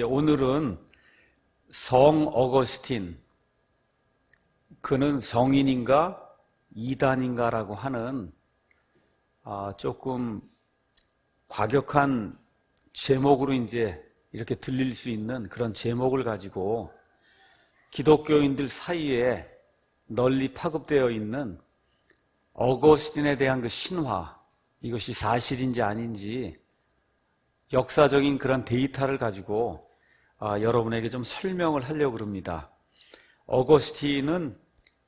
오늘은 성 어거스틴, 그는 성인인가 이단인가라고 하는 조금 과격한 제목으로 이제 이렇게 들릴 수 있는 그런 제목을 가지고 기독교인들 사이에 널리 파급되어 있는 어거스틴에 대한 그 신화, 이것이 사실인지 아닌지 역사적인 그런 데이터를 가지고 여러분에게 좀 설명을 하려고 합니다. 어거스틴은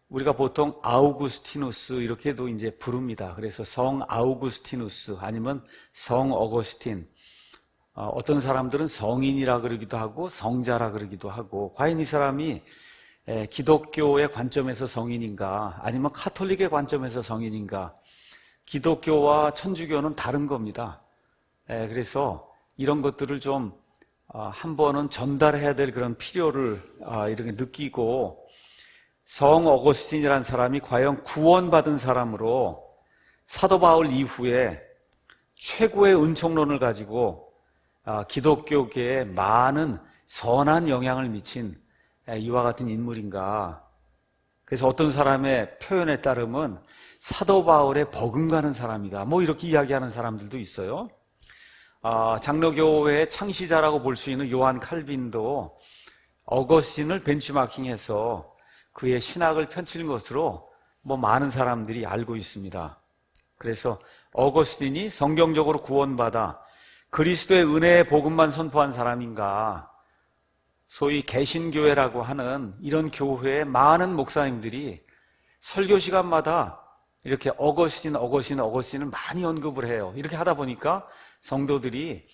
우리가 보통 아우구스티누스 이렇게도 이제 부릅니다. 그래서 성 아우구스티누스 아니면 성 어거스틴. 어떤 사람들은 성인이라 그러기도 하고 성자라 그러기도 하고, 과연 이 사람이 기독교의 관점에서 성인인가 아니면 카톨릭의 관점에서 성인인가, 기독교와 천주교는 다른 겁니다. 그래서 이런 것들을 좀 한 번은 전달해야 될 그런 필요를 이렇게 느끼고, 성 어거스틴이라는 사람이 과연 구원받은 사람으로 사도 바울 이후에 최고의 은총론을 가지고 기독교계에 많은 선한 영향을 미친 이와 같은 인물인가. 그래서 어떤 사람의 표현에 따르면 사도 바울의 버금가는 사람이다, 뭐 이렇게 이야기하는 사람들도 있어요. 장로교회의 창시자라고 볼 수 있는 요한 칼빈도 어거스틴을 벤치마킹해서 그의 신학을 펼친 것으로 많은 사람들이 알고 있습니다. 그래서 어거스틴이 성경적으로 구원받아 그리스도의 은혜의 복음만 선포한 사람인가, 소위 개신교회라고 하는 이런 교회의 많은 목사님들이 설교 시간마다 이렇게 어거스틴을 많이 언급을 해요. 이렇게 하다 보니까 성도들이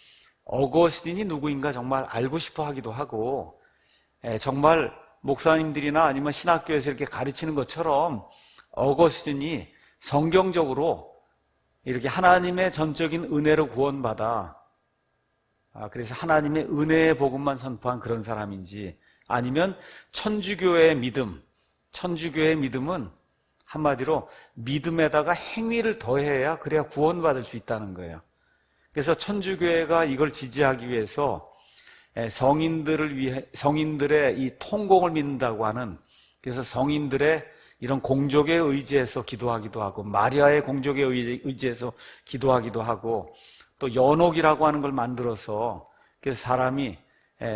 어거스틴이 누구인가 정말 알고 싶어 하기도 하고, 정말 목사님들이나 아니면 신학교에서 이렇게 가르치는 것처럼 어거스틴이 성경적으로 이렇게 하나님의 전적인 은혜로 구원받아 그래서 하나님의 은혜의 복음만 선포한 그런 사람인지, 아니면 천주교의 믿음은 한마디로 믿음에다가 행위를 더해야 그래야 구원받을 수 있다는 거예요. 그래서 천주교회가 이걸 지지하기 위해서 성인들의 이 통공을 믿는다고 하는, 그래서 성인들의 이런 공적에 의지해서 기도하기도 하고, 마리아의 공적에 의지해서 기도하기도 하고, 또 연옥이라고 하는 걸 만들어서, 그래서 사람이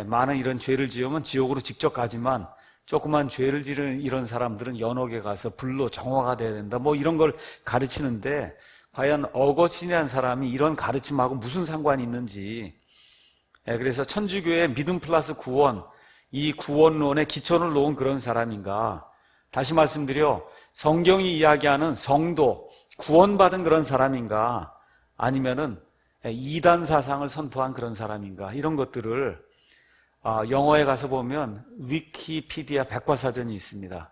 많은 이런 죄를 지으면 지옥으로 직접 가지만 조그만 죄를 지르는 이런 사람들은 연옥에 가서 불로 정화가 돼야 된다, 뭐 이런 걸 가르치는데, 과연 어거스틴이라는 사람이 이런 가르침하고 무슨 상관이 있는지. 그래서 천주교의 믿음 플러스 구원, 이 구원론의 기초를 놓은 그런 사람인가. 다시 말씀드려, 성경이 이야기하는 성도, 구원받은 그런 사람인가, 아니면은 이단 사상을 선포한 그런 사람인가, 이런 것들을 영어에 가서 보면 위키피디아 백과사전이 있습니다.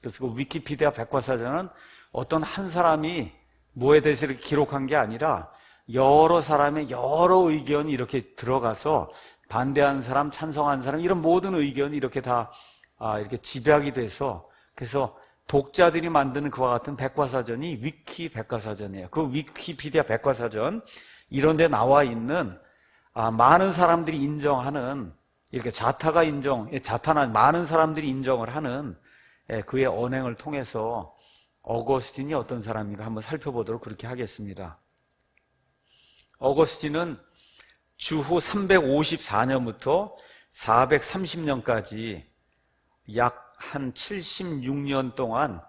그래서 그 위키피디아 백과사전은 어떤 한 사람이 뭐에 대해서 이렇게 기록한 게 아니라 여러 사람의 여러 의견이 이렇게 들어가서 반대하는 사람, 찬성하는 사람, 이런 모든 의견이 이렇게 다 이렇게 집약이 돼서, 그래서 독자들이 만드는 그와 같은 백과사전이 위키 백과사전이에요. 그 위키피디아 백과사전, 이런 데 나와 있는 많은 사람들이 인정하는, 이렇게 자타나 많은 사람들이 인정을 하는 그의 언행을 통해서 어거스틴이 어떤 사람인가 한번 살펴보도록 그렇게 하겠습니다. 어거스틴은 주후 354년부터 430년까지 약 한 76년 동안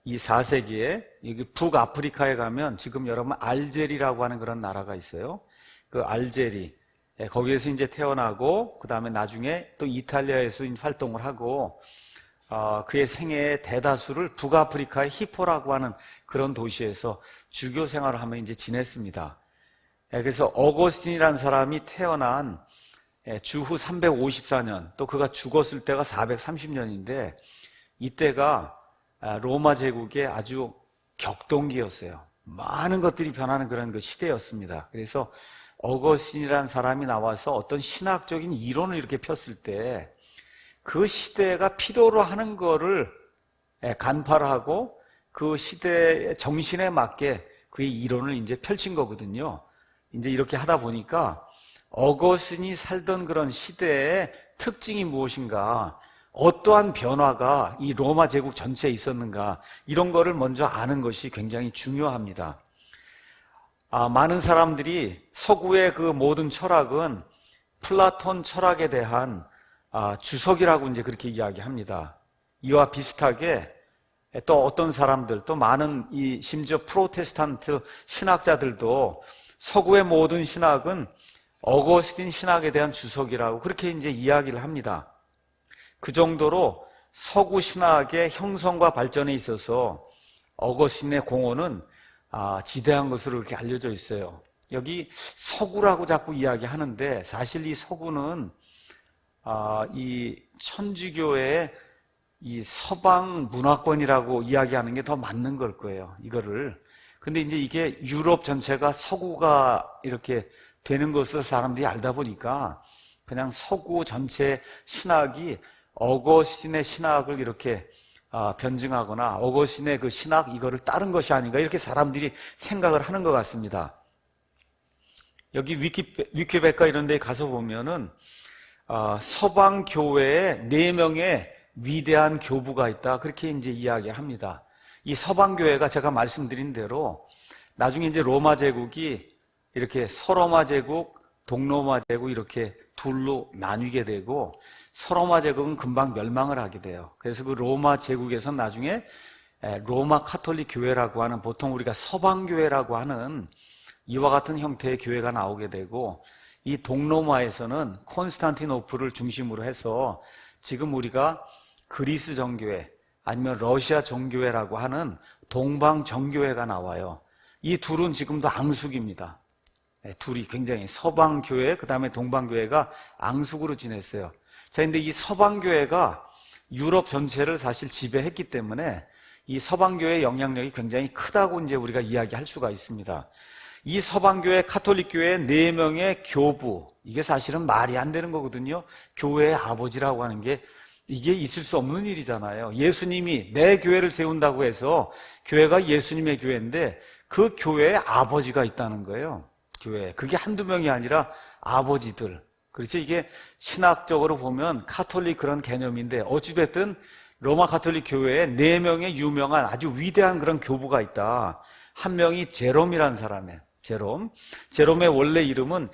이 4세기에 여기 북아프리카에 가면 지금 여러분 알제리라고 하는 그런 나라가 있어요. 그 알제리, 거기에서 이제 태어나고, 그 다음에 나중에 또 이탈리아에서 활동을 하고, 그의 생애의 대다수를 북아프리카의 히포라고 하는 그런 도시에서 주교 생활을 하며 이제 지냈습니다. 그래서 어거스틴이라는 사람이 태어난 주후 354년, 또 그가 죽었을 때가 430년인데, 이때가 로마 제국의 아주 격동기였어요. 많은 것들이 변하는 그런 그 시대였습니다. 그래서 어거스틴이라는 사람이 나와서 어떤 신학적인 이론을 이렇게 폈을 때, 그 시대가 필요로 하는 거를 간파를 하고 그 시대의 정신에 맞게 그의 이론을 이제 펼친 거거든요. 이제 이렇게 하다 보니까 어거스틴이 살던 그런 시대의 특징이 무엇인가, 어떠한 변화가 이 로마 제국 전체에 있었는가, 이런 거를 먼저 아는 것이 굉장히 중요합니다. 많은 사람들이 서구의 그 모든 철학은 플라톤 철학에 대한 주석이라고 이제 그렇게 이야기합니다. 이와 비슷하게 또 어떤 사람들, 또 많은 심지어 프로테스탄트 신학자들도 서구의 모든 신학은 어거스틴 신학에 대한 주석이라고 그렇게 이제 이야기를 합니다. 그 정도로 서구 신학의 형성과 발전에 있어서 어거스틴의 공헌은 지대한 것으로 이렇게 알려져 있어요. 여기 서구라고 자꾸 이야기하는데 사실 이 서구는 이 천주교의 이 서방 문화권이라고 이야기하는 게 더 맞는 걸 거예요, 이거를. 근데 이제 이게 유럽 전체가 서구가 이렇게 되는 것을 사람들이 알다 보니까 그냥 서구 전체 신학이 어거스틴의 신학을 이렇게 변증하거나 어거스틴의 그 신학 이거를 따른 것이 아닌가, 이렇게 사람들이 생각을 하는 것 같습니다. 여기 위키백과 이런 데 가서 보면은 서방 교회에 4명의 위대한 교부가 있다, 그렇게 이제 이야기합니다. 이 서방 교회가 제가 말씀드린 대로 나중에 이제 로마 제국이 이렇게 서로마 제국, 동로마 제국 이렇게 둘로 나뉘게 되고, 서로마 제국은 금방 멸망을 하게 돼요. 그래서 그 로마 제국에서 나중에 로마 카톨릭 교회라고 하는, 보통 우리가 서방 교회라고 하는 이와 같은 형태의 교회가 나오게 되고, 이 동로마에서는 콘스탄티노플을 중심으로 해서 지금 우리가 그리스 정교회 아니면 러시아 정교회라고 하는 동방 정교회가 나와요. 이 둘은 지금도 앙숙입니다. 둘이 굉장히 서방교회, 그 다음에 동방교회가 앙숙으로 지냈어요. 자, 근데 이 서방교회가 유럽 전체를 사실 지배했기 때문에 이 서방교회의 영향력이 굉장히 크다고 이제 우리가 이야기할 수가 있습니다. 이 서방교회, 카톨릭교회의 4명의 교부, 이게 사실은 말이 안 되는 거거든요. 교회의 아버지라고 하는 게 이게 있을 수 없는 일이잖아요. 예수님이 내 교회를 세운다고 해서 교회가 예수님의 교회인데 그 교회에 아버지가 있다는 거예요. 교회. 그게 한두 명이 아니라 아버지들. 그렇죠? 이게 신학적으로 보면 카톨릭 그런 개념인데, 어찌됐든 로마 카톨릭 교회에 4명의 유명한 아주 위대한 그런 교부가 있다. 한 명이 제롬이라는 사람이에요. 제롬의 원래 이름은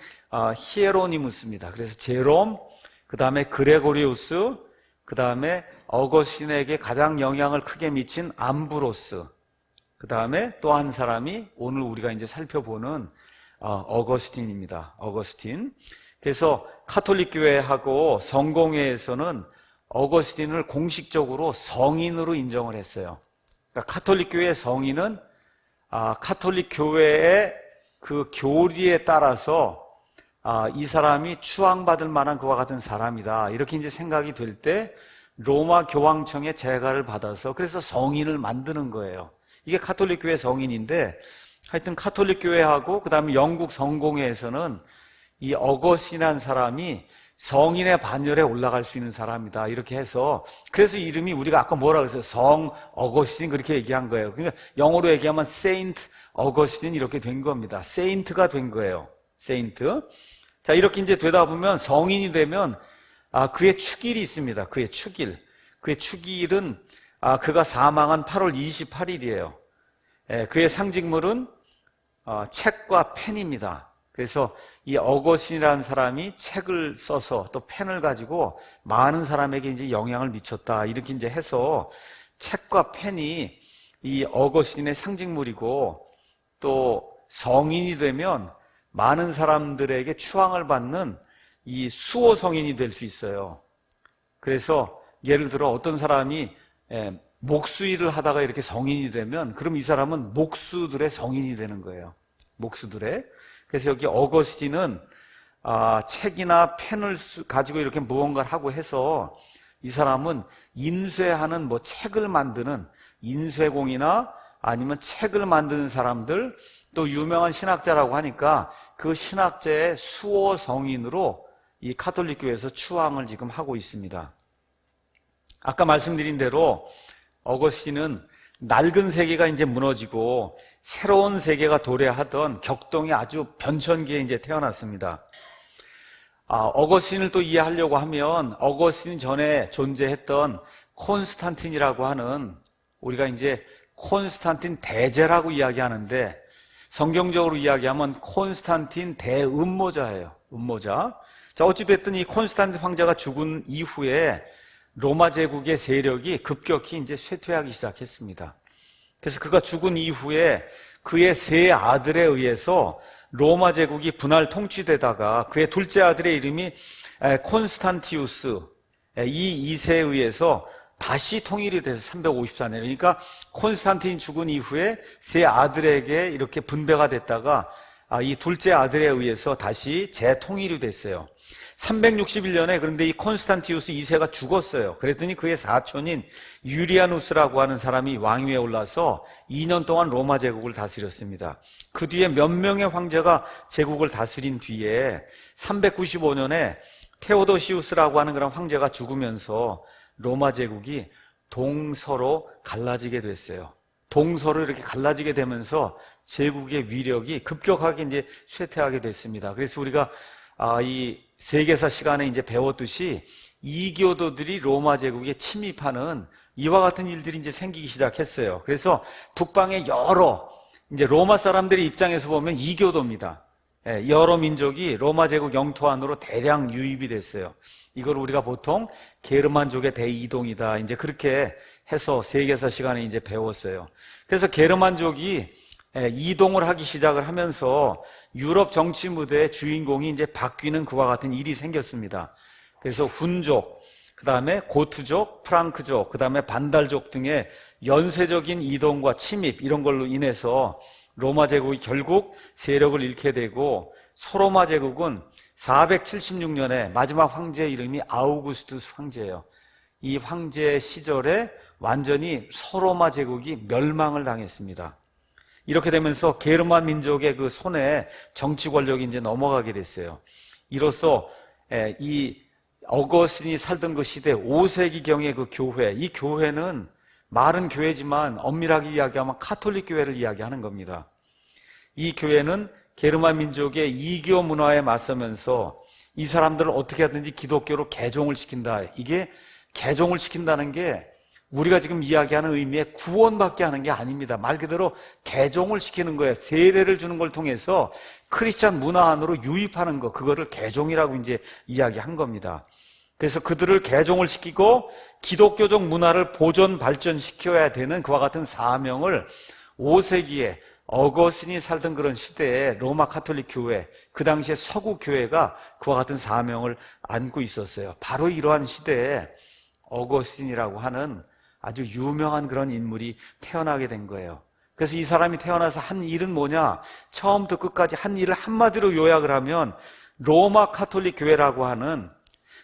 히에로니무스입니다. 그래서 제롬, 그 다음에 그레고리우스, 그 다음에 어거스틴에게 가장 영향을 크게 미친 암브로스, 그 다음에 또 한 사람이 오늘 우리가 이제 살펴보는 어거스틴입니다. 어거스틴. 그래서 카톨릭 교회하고 성공회에서는 어거스틴을 공식적으로 성인으로 인정을 했어요. 그러니까 카톨릭 교회의 성인은 카톨릭 교회의 그 교리에 따라서 이 사람이 추앙받을 만한 그와 같은 사람이다, 이렇게 이제 생각이 될 때 로마 교황청의 재가를 받아서 그래서 성인을 만드는 거예요. 이게 카톨릭 교회 성인인데, 하여튼 카톨릭 교회하고 그 다음에 영국 성공회에서는 이 어거스틴이라는 사람이 성인의 반열에 올라갈 수 있는 사람이다, 이렇게 해서, 그래서 이름이 우리가 아까 뭐라 그랬어요? 성 어거스틴, 그렇게 얘기한 거예요. 그러니까 영어로 얘기하면 세인트 어거스틴 이렇게 된 겁니다. 세인트가 된 거예요. 세인트. 자, 이렇게 이제 되다 보면 성인이 되면 그의 축일이 있습니다. 그의 축일은 그가 사망한 8월 28일이에요. 그의 상징물은 책과 펜입니다. 그래서 이 어거스틴이라는 사람이 책을 써서 또 펜을 가지고 많은 사람에게 이제 영향을 미쳤다, 이렇게 이제 해서 책과 펜이 이 어거스틴의 상징물이고, 또 성인이 되면 많은 사람들에게 추앙을 받는 이 수호 성인이 될 수 있어요. 그래서 예를 들어 어떤 사람이 목수일을 하다가 이렇게 성인이 되면 그럼 이 사람은 목수들의 성인이 되는 거예요. 목수들의. 그래서 여기 어거스틴은 책이나 펜을 가지고 이렇게 무언가를 하고 해서 이 사람은 인쇄하는 뭐 책을 만드는 인쇄공이나 아니면 책을 만드는 사람들, 또 유명한 신학자라고 하니까 그 신학자의 수호 성인으로 이 카톨릭 교회에서 추앙을 지금 하고 있습니다. 아까 말씀드린 대로 어거스틴은 낡은 세계가 이제 무너지고 새로운 세계가 도래하던 격동의 아주 변천기에 이제 태어났습니다. 어거스틴을 또 이해하려고 하면 어거스틴 전에 존재했던 콘스탄틴이라고 하는, 우리가 이제 콘스탄틴 대제라고 이야기하는데 성경적으로 이야기하면 콘스탄틴 대음모자예요. 음모자. 자, 어찌됐든 이 콘스탄틴 황제가 죽은 이후에 로마 제국의 세력이 급격히 이제 쇠퇴하기 시작했습니다. 그래서 그가 죽은 이후에 그의 세 아들에 의해서 로마 제국이 분할 통치되다가 그의 둘째 아들의 이름이 콘스탄티우스, 이 2세에 의해서 다시 통일이 돼서 354년, 그러니까 콘스탄틴이 죽은 이후에 세 아들에게 이렇게 분배가 됐다가 이 둘째 아들에 의해서 다시 재통일이 됐어요. 361년에 그런데 이 콘스탄티우스 2세가 죽었어요. 그랬더니 그의 사촌인 유리아누스라고 하는 사람이 왕위에 올라서 2년 동안 로마 제국을 다스렸습니다. 그 뒤에 몇 명의 황제가 제국을 다스린 뒤에 395년에 테오도시우스라고 하는 그런 황제가 죽으면서 로마 제국이 동서로 갈라지게 됐어요. 동서로 이렇게 갈라지게 되면서 제국의 위력이 급격하게 이제 쇠퇴하게 됐습니다. 그래서 우리가 이 세계사 시간에 이제 배웠듯이 이교도들이 로마 제국에 침입하는 이와 같은 일들이 이제 생기기 시작했어요. 그래서 북방의 여러 이제 로마 사람들의 입장에서 보면 이교도입니다. 여러 민족이 로마 제국 영토 안으로 대량 유입이 됐어요. 이걸 우리가 보통 게르만족의 대이동이다, 이제 그렇게 해서 세계사 시간에 이제 배웠어요. 그래서 게르만족이 이동을 하기 시작을 하면서 유럽 정치 무대의 주인공이 이제 바뀌는 그와 같은 일이 생겼습니다. 그래서 훈족, 그 다음에 고트족, 프랑크족, 그 다음에 반달족 등의 연쇄적인 이동과 침입, 이런 걸로 인해서 로마 제국이 결국 세력을 잃게 되고, 소로마 제국은 476년에 마지막 황제의 이름이 아우구스투스 황제예요. 이 황제 시절에 완전히 소로마 제국이 멸망을 당했습니다. 이렇게 되면서 게르만 민족의 그 손에 정치 권력이 이제 넘어가게 됐어요. 이로써 이 어거스틴이 살던 그 시대 5세기경의 그 교회, 이 교회는 말은 교회지만 엄밀하게 이야기하면 카톨릭 교회를 이야기하는 겁니다. 이 교회는 게르만 민족의 이교 문화에 맞서면서 이 사람들을 어떻게 하든지 기독교로 개종을 시킨다. 이게 개종을 시킨다는 게 우리가 지금 이야기하는 의미의 구원받게 하는 게 아닙니다. 말 그대로 개종을 시키는 거예요. 세례를 주는 걸 통해서 크리스찬 문화 안으로 유입하는 거, 그거를 개종이라고 이제 이야기한 겁니다. 그래서 그들을 개종을 시키고 기독교적 문화를 보존 발전시켜야 되는 그와 같은 사명을 5세기에 어거스틴이 살던 그런 시대에 로마 카톨릭 교회, 그 당시에 서구 교회가 그와 같은 사명을 안고 있었어요. 바로 이러한 시대에 어거스틴이라고 하는 아주 유명한 그런 인물이 태어나게 된 거예요. 그래서 이 사람이 태어나서 한 일은 뭐냐? 처음부터 끝까지 한 일을 한마디로 요약을 하면 로마 카톨릭 교회라고 하는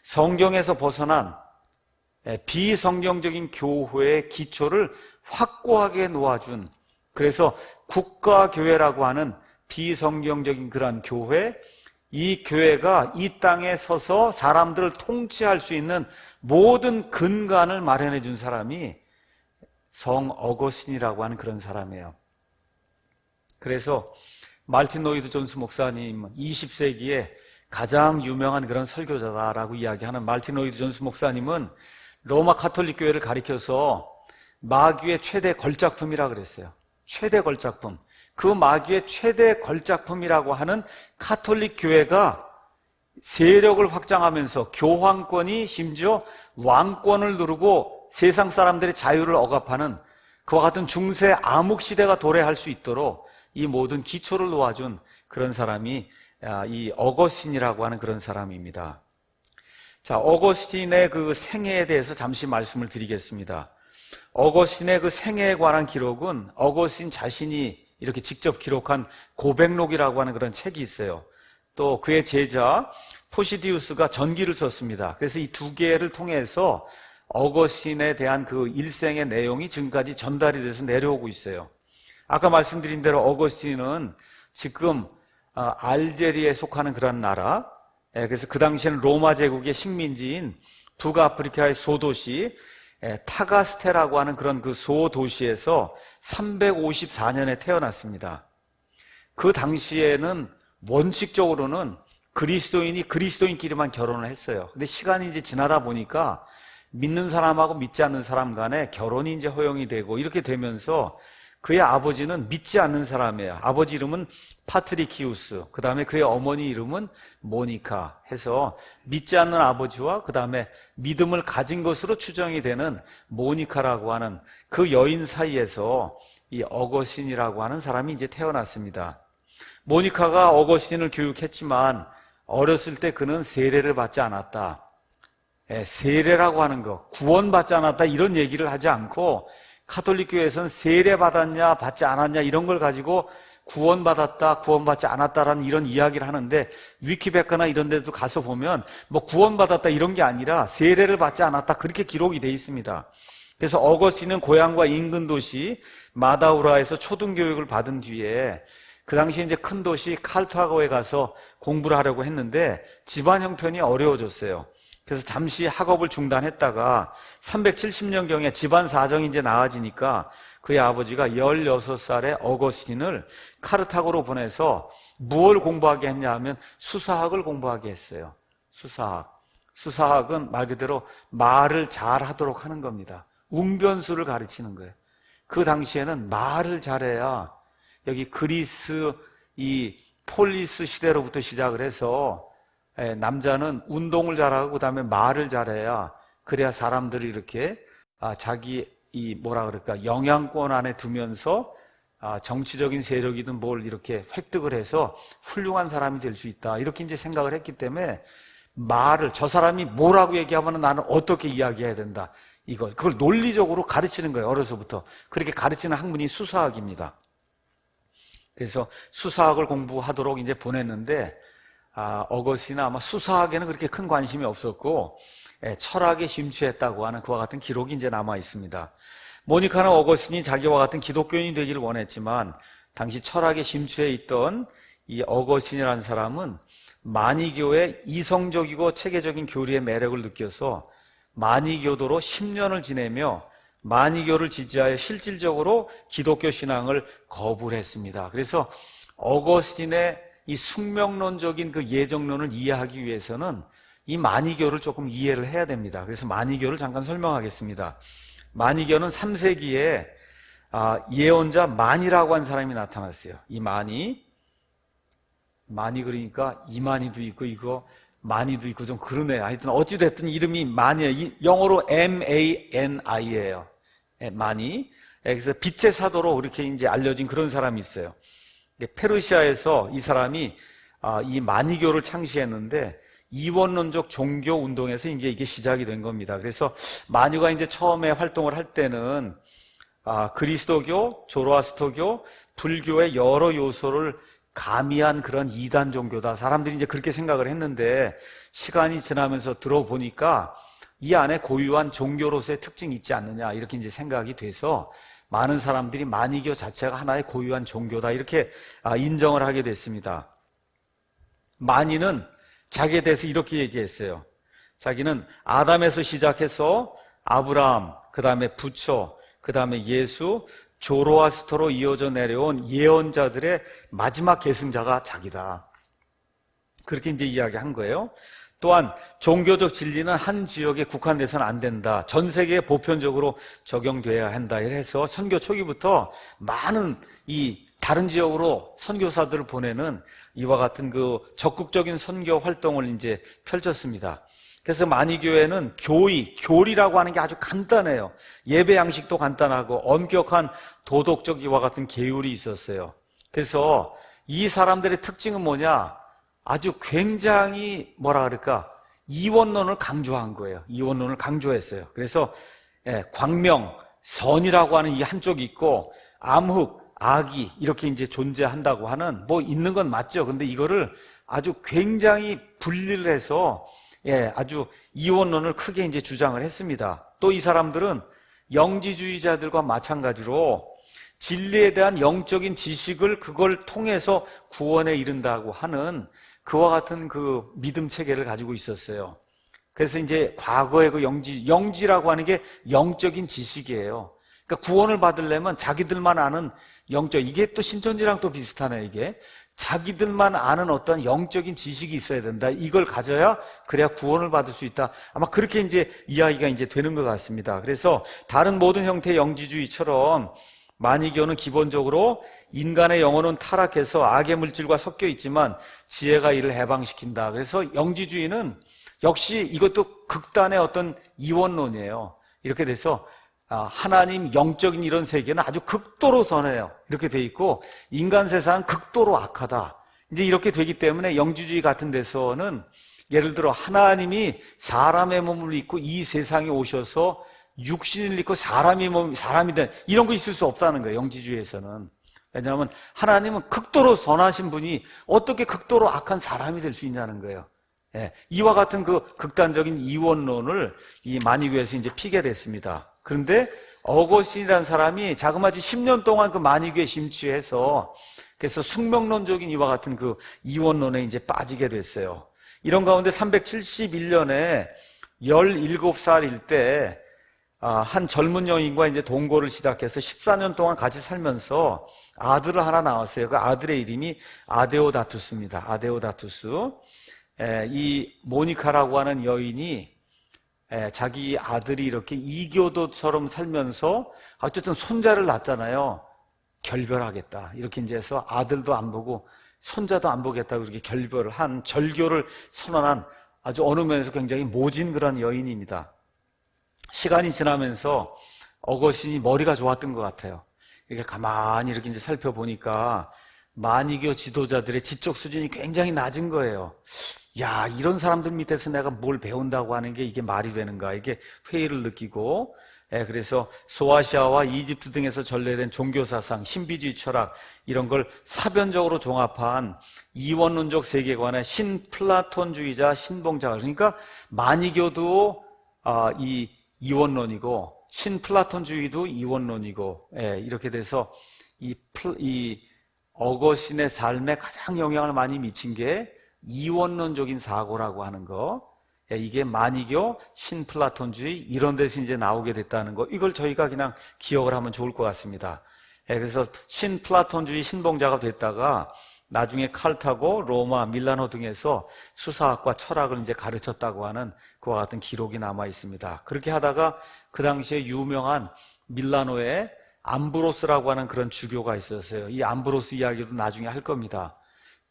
성경에서 벗어난 비성경적인 교회의 기초를 확고하게 놓아준, 그래서 국가교회라고 하는 비성경적인 그런 교회, 이 교회가 이 땅에 서서 사람들을 통치할 수 있는 모든 근간을 마련해 준 사람이 성 어거스틴이라고 하는 그런 사람이에요. 그래서 말틴 로이드 존스 목사님, 20세기에 가장 유명한 그런 설교자다라고 이야기하는 말틴 로이드 존스 목사님은 로마 카톨릭 교회를 가리켜서 마귀의 최대 걸작품이라고 그랬어요. 최대 걸작품. 그 마귀의 최대 걸작품이라고 하는 카톨릭 교회가 세력을 확장하면서 교황권이 심지어 왕권을 누르고 세상 사람들의 자유를 억압하는 그와 같은 중세 암흑 시대가 도래할 수 있도록 이 모든 기초를 놓아준 그런 사람이 이 어거스틴이라고 하는 그런 사람입니다. 자, 어거스틴의 그 생애에 대해서 잠시 말씀을 드리겠습니다. 어거스틴의 그 생애에 관한 기록은 어거스틴 자신이 이렇게 직접 기록한 고백록이라고 하는 그런 책이 있어요. 또 그의 제자 포시디우스가 전기를 썼습니다. 그래서 이 두 개를 통해서 어거스틴에 대한 그 일생의 내용이 지금까지 전달이 돼서 내려오고 있어요. 아까 말씀드린 대로 어거스틴은 지금 알제리에 속하는 그런 나라, 그래서 그 당시에는 로마 제국의 식민지인 북아프리카의 소도시 타가스테라고 하는 그런 그 소도시에서 354년에 태어났습니다. 그 당시에는 원칙적으로는 그리스도인이 그리스도인끼리만 결혼을 했어요. 근데 시간이 이제 지나다 보니까 믿는 사람하고 믿지 않는 사람 간에 결혼이 이제 허용이 되고 이렇게 되면서 그의 아버지는 믿지 않는 사람이에요. 아버지 이름은 파트리키우스, 그 다음에 그의 어머니 이름은 모니카 해서 믿지 않는 아버지와 그 다음에 믿음을 가진 것으로 추정이 되는 모니카라고 하는 그 여인 사이에서 이 어거스틴이라고 하는 사람이 이제 태어났습니다. 모니카가 어거스틴을 교육했지만 어렸을 때 그는 세례를 받지 않았다. 세례라고 하는 거, 구원받지 않았다 이런 얘기를 하지 않고 가톨릭 교회에서는 세례 받았냐 받지 않았냐 이런 걸 가지고 구원받았다 구원받지 않았다라는 이런 이야기를 하는데 위키백과나 이런 데도 가서 보면 뭐 구원받았다 이런 게 아니라 세례를 받지 않았다 그렇게 기록이 돼 있습니다. 그래서 어거스틴은 고향과 인근 도시 마다우라에서 초등교육을 받은 뒤에 그 당시에 이제 큰 도시 칼타고에 가서 공부를 하려고 했는데 집안 형편이 어려워졌어요. 그래서 잠시 학업을 중단했다가 370년경에 집안 사정이 이제 나아지니까 그의 아버지가 16살의 어거스틴을 카르타고로 보내서 무엇을 공부하게 했냐 하면 수사학을 공부하게 했어요. 수사학은 말 그대로 말을 잘 하도록 하는 겁니다. 웅변수를 가르치는 거예요. 그 당시에는 말을 잘해야 여기 그리스 이 폴리스 시대로부터 시작을 해서 남자는 운동을 잘하고 그 다음에 말을 잘해야 그래야 사람들이 이렇게 자기 이 뭐라 그럴까 영향권 안에 두면서 정치적인 세력이든 뭘 이렇게 획득을 해서 훌륭한 사람이 될 수 있다 이렇게 이제 생각을 했기 때문에 말을 저 사람이 뭐라고 얘기하면 나는 어떻게 이야기해야 된다 그걸 논리적으로 가르치는 거예요. 어려서부터 그렇게 가르치는 학문이 수사학입니다. 그래서 수사학을 공부하도록 이제 보냈는데 어거스틴은 아마 수사학에는 그렇게 큰 관심이 없었고 철학에 심취했다고 하는 그와 같은 기록이 이제 남아 있습니다. 모니카는 어거스틴이 자기와 같은 기독교인이 되기를 원했지만 당시 철학에 심취해 있던 이 어거스틴이라는 사람은 마니교의 이성적이고 체계적인 교리의 매력을 느껴서 마니교도로 10년을 지내며 마니교를 지지하여 실질적으로 기독교 신앙을 거부를 했습니다. 그래서 어거스틴의 이 숙명론적인 그 예정론을 이해하기 위해서는 이 마니교를 조금 이해를 해야 됩니다. 그래서 마니교를 잠깐 설명하겠습니다. 마니교는 3세기에 예언자 만이라고 한 사람이 나타났어요. 이 만이 그러니까 이만희도 있고 이거 만이도 있고 좀 그러네. 하여튼 어찌됐든 이름이 만이에요. 영어로 MANI예요. 만이. 그래서 빛의 사도로 이렇게 이제 알려진 그런 사람이 있어요. 페르시아에서 이 사람이 이 마니교를 창시했는데 이원론적 종교 운동에서 이제 이게 시작이 된 겁니다. 그래서 마니가 이제 처음에 활동을 할 때는 그리스도교, 조로아스터교, 불교의 여러 요소를 가미한 그런 이단 종교다. 사람들이 이제 그렇게 생각을 했는데 시간이 지나면서 들어보니까 이 안에 고유한 종교로서의 특징이 있지 않느냐 이렇게 이제 생각이 돼서 많은 사람들이 마니교 자체가 하나의 고유한 종교다 이렇게 인정을 하게 됐습니다. 마니는 자기에 대해서 이렇게 얘기했어요. 자기는 아담에서 시작해서 아브라함, 그 다음에 부처, 그 다음에 예수, 조로아스터로 이어져 내려온 예언자들의 마지막 계승자가 자기다. 그렇게 이제 이야기한 거예요. 또한 종교적 진리는 한 지역에 국한돼서는 안 된다. 전 세계에 보편적으로 적용돼야 한다. 해서 선교 초기부터 많은 이 다른 지역으로 선교사들을 보내는 이와 같은 그 적극적인 선교 활동을 이제 펼쳤습니다. 그래서 마니교회는 교리라고 하는 게 아주 간단해요. 예배 양식도 간단하고 엄격한 도덕적 이와 같은 계율이 있었어요. 그래서 이 사람들의 특징은 뭐냐? 아주 굉장히 뭐라 그럴까? 이원론을 강조한 거예요. 이원론을 강조했어요. 그래서 광명, 선이라고 하는 이 한쪽이 있고 암흑, 악이 이렇게 이제 존재한다고 하는 뭐 있는 건 맞죠. 근데 이거를 아주 굉장히 분리를 해서 아주 이원론을 크게 이제 주장을 했습니다. 또 이 사람들은 영지주의자들과 마찬가지로 진리에 대한 영적인 지식을 그걸 통해서 구원에 이른다고 하는 그와 같은 그 믿음 체계를 가지고 있었어요. 그래서 이제 과거의 그 영지라고 하는 게 영적인 지식이에요. 그러니까 구원을 받으려면 자기들만 아는 이게 또 신천지랑 또 비슷하네, 이게. 자기들만 아는 어떤 영적인 지식이 있어야 된다. 이걸 가져야 그래야 구원을 받을 수 있다. 아마 그렇게 이제 이야기가 이제 되는 것 같습니다. 그래서 다른 모든 형태의 영지주의처럼 마니교는 기본적으로 인간의 영혼은 타락해서 악의 물질과 섞여 있지만 지혜가 이를 해방시킨다. 그래서 영지주의는 역시 이것도 극단의 어떤 이원론이에요. 이렇게 돼서 하나님 영적인 이런 세계는 아주 극도로 선해요. 이렇게 돼 있고 인간 세상은 극도로 악하다. 이제 이렇게 되기 때문에 영지주의 같은 데서는 예를 들어 하나님이 사람의 몸을 입고 이 세상에 오셔서 육신을 입고 사람이 된 이런 거 있을 수 없다는 거예요. 영지주의에서는. 왜냐하면 하나님은 극도로 선하신 분이 어떻게 극도로 악한 사람이 될 수 있냐는 거예요. 예, 이와 같은 그 극단적인 이원론을 이 마니교에서 이제 피게 됐습니다. 그런데 어거스틴이라는 사람이 자그마치 10년 동안 그 마니교에 심취해서 그래서 숙명론적인 이와 같은 그 이원론에 이제 빠지게 됐어요. 이런 가운데 371년에 17살일 때 한 젊은 여인과 이제 동거를 시작해서 14년 동안 같이 살면서 아들을 하나 낳았어요. 그 아들의 이름이 아데오다투스입니다. 아데오다투스. 이 모니카라고 하는 여인이 자기 아들이 이렇게 이교도처럼 살면서 어쨌든 손자를 낳았잖아요. 결별하겠다. 이렇게 이제 해서 아들도 안 보고 손자도 안 보겠다고 이렇게 결별을 한 절교를 선언한 아주 어느 면에서 굉장히 모진 그런 여인입니다. 시간이 지나면서 어거스틴이 머리가 좋았던 것 같아요. 이렇게 가만히 이렇게 이제 살펴보니까 마니교 지도자들의 지적 수준이 굉장히 낮은 거예요. 야, 이런 사람들 밑에서 내가 뭘 배운다고 하는 게 이게 말이 되는가, 이게 회의를 느끼고, 그래서 소아시아와 이집트 등에서 전래된 종교사상, 신비주의 철학 이런 걸 사변적으로 종합한 이원론적 세계관의 신플라톤주의자, 신봉자, 그러니까 마니교도 이 이원론이고 신플라톤주의도 이원론이고, 이렇게 돼서 이 어거스틴의 삶에 가장 영향을 많이 미친 게 이원론적인 사고라고 하는 거, 이게 마니교, 신플라톤주의 이런 데서 이제 나오게 됐다는 거, 이걸 저희가 그냥 기억을 하면 좋을 것 같습니다. 그래서 신플라톤주의 신봉자가 됐다가 나중에 칼타고, 로마, 밀라노 등에서 수사학과 철학을 이제 가르쳤다고 하는 그와 같은 기록이 남아 있습니다. 그렇게 하다가 그 당시에 유명한 밀라노에 암브로스라고 하는 그런 주교가 있었어요. 이 암브로스 이야기도 나중에 할 겁니다.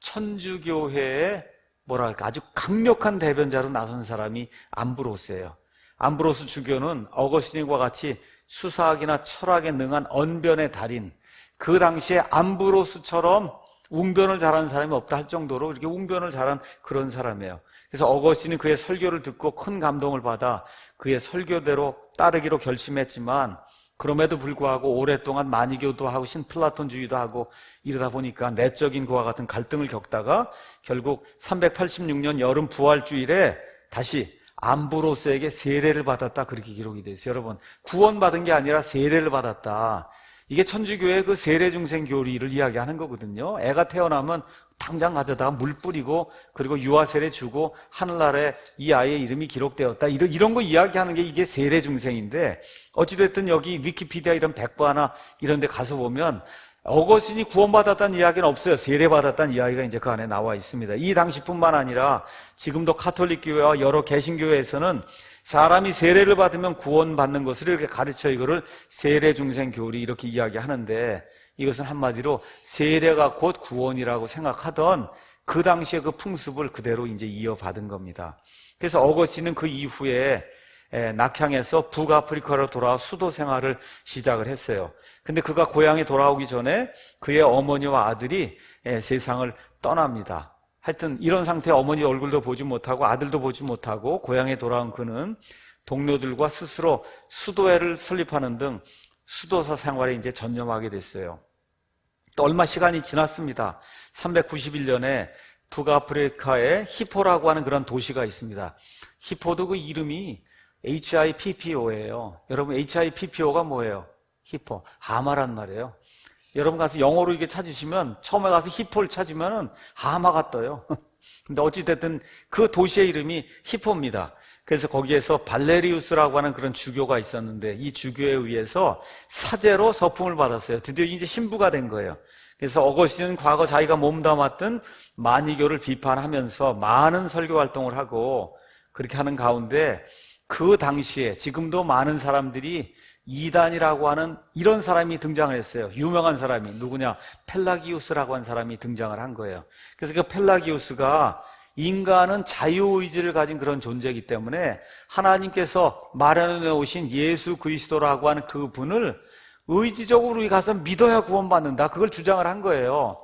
천주교회의 뭐랄까 아주 강력한 대변자로 나선 사람이 암브로스예요. 암브로스 주교는 어거스틴과 같이 수사학이나 철학에 능한 언변의 달인, 그 당시에 암브로스처럼 웅변을 잘하는 사람이 없다 할 정도로 이렇게 웅변을 잘한 그런 사람이에요. 그래서 어거스틴이 그의 설교를 듣고 큰 감동을 받아 그의 설교대로 따르기로 결심했지만 그럼에도 불구하고 오랫동안 마니교도 하고 신플라톤주의도 하고 이러다 보니까 내적인 그와 같은 갈등을 겪다가 결국 386년 여름 부활주일에 다시 암브로스에게 세례를 받았다, 그렇게 기록이 되어 있어요. 여러분, 구원받은 게 아니라 세례를 받았다. 이게 천주교의 그 세례중생 교리를 이야기하는 거거든요. 애가 태어나면 당장 가져다가 물 뿌리고 그리고 유아세례 주고 하늘나라에 이 아이의 이름이 기록되었다, 이런 거 이야기하는 게 이게 세례중생인데, 어찌됐든 여기 위키피디아 이런 백과나 이런 데 가서 보면 어거스틴이 구원받았다는 이야기는 없어요. 세례받았다는 이야기가 이제 그 안에 나와 있습니다. 이 당시뿐만 아니라 지금도 카톨릭 교회와 여러 개신교회에서는 사람이 세례를 받으면 구원받는 것을 이렇게 가르쳐 이거를 세례중생 교리 이렇게 이야기하는데, 이것은 한마디로 세례가 곧 구원이라고 생각하던 그 당시의 그 풍습을 그대로 이제 이어받은 겁니다. 그래서 어거스틴은 그 이후에 낙향에서 북아프리카로 돌아와 수도 생활을 시작을 했어요. 근데 그가 고향에 돌아오기 전에 그의 어머니와 아들이 세상을 떠납니다. 하여튼 이런 상태에 어머니 얼굴도 보지 못하고 아들도 보지 못하고 고향에 돌아온 그는 동료들과 스스로 수도회를 설립하는 등 수도사 생활에 이제 전념하게 됐어요. 또 얼마 시간이 지났습니다. 391년에 북아프리카에 히포라고 하는 그런 도시가 있습니다. 히포도 그 이름이 HIPPO예요. 여러분, HIPPO가 뭐예요? 히포, 하마란 말이에요. 여러분 가서 영어로 이게 찾으시면 처음에 가서 히포를 찾으면 하마가 떠요. 근데 어찌됐든 그 도시의 이름이 히포입니다. 그래서 거기에서 발레리우스라고 하는 그런 주교가 있었는데 이 주교에 의해서 사제로 서품을 받았어요. 드디어 이제 신부가 된 거예요. 그래서 어거스틴은 과거 자기가 몸담았던 만이교를 비판하면서 많은 설교 활동을 하고 그렇게 하는 가운데 그 당시에 지금도 많은 사람들이 이단이라고 하는 이런 사람이 등장을 했어요. 유명한 사람이 누구냐? 펠라기우스라고 하는 사람이 등장을 한 거예요. 그래서 그 펠라기우스가 인간은 자유의지를 가진 그런 존재이기 때문에 하나님께서 마련해 놓으신 예수 그리스도라고 하는 그분을 의지적으로 우리 가서 믿어야 구원받는다, 그걸 주장을 한 거예요.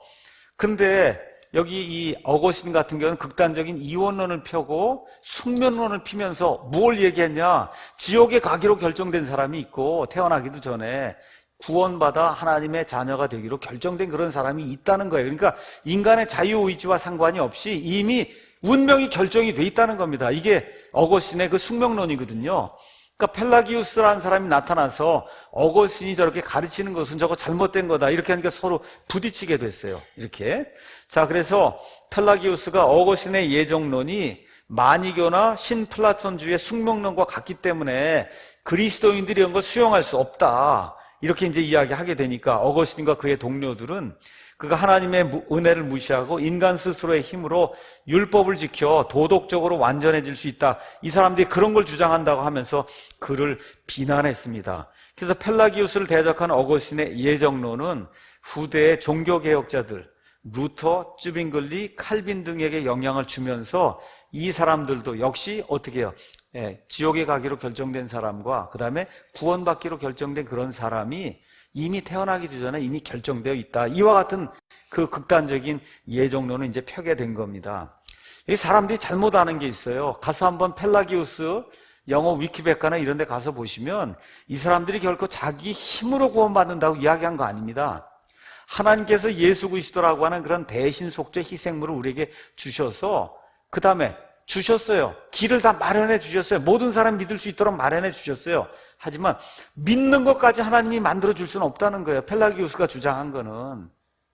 근데 여기 이 어거스틴 같은 경우는 극단적인 이원론을 펴고 숙면론을 피면서 뭘 얘기했냐? 지옥에 가기로 결정된 사람이 있고 태어나기도 전에 구원받아 하나님의 자녀가 되기로 결정된 그런 사람이 있다는 거예요. 그러니까 인간의 자유의지와 상관이 없이 이미 운명이 결정이 돼 있다는 겁니다. 이게 어거스틴의 그 숙명론이거든요. 그러니까 펠라기우스라는 사람이 나타나서 어거스틴이 저렇게 가르치는 것은 저거 잘못된 거다, 이렇게 하니까 서로 부딪히게 됐어요. 이렇게. 자, 그래서 펠라기우스가 어거스틴의 예정론이 마니교나 신플라톤주의 숙명론과 같기 때문에 그리스도인들이 이런 걸 수용할 수 없다, 이렇게 이제 이야기하게 되니까 어거스틴과 그의 동료들은 그가 하나님의 은혜를 무시하고 인간 스스로의 힘으로 율법을 지켜 도덕적으로 완전해질 수 있다, 이 사람들이 그런 걸 주장한다고 하면서 그를 비난했습니다. 그래서 펠라기우스를 대적한 어거스틴의 예정론은 후대의 종교개혁자들 루터, 쯔빙글리, 칼빈 등에게 영향을 주면서 이 사람들도 역시 어떻게 해요? 지옥에 가기로 결정된 사람과 그 다음에 구원받기로 결정된 그런 사람이 이미 태어나기 전에 이미 결정되어 있다, 이와 같은 그 극단적인 예정론을 이제 펴게 된 겁니다. 이 사람들이 잘못 아는 게 있어요. 가서 한번 펠라기우스 영어 위키백과나 이런 데 가서 보시면 이 사람들이 결코 자기 힘으로 구원받는다고 이야기한 거 아닙니다. 하나님께서 예수 그리스도라고 하는 그런 대신 속죄 희생물을 우리에게 주셔서 그 다음에 주셨어요. 길을 다 마련해 주셨어요. 모든 사람 믿을 수 있도록 마련해 주셨어요. 하지만 믿는 것까지 하나님이 만들어 줄 수는 없다는 거예요. 펠라기우스가 주장한 거는.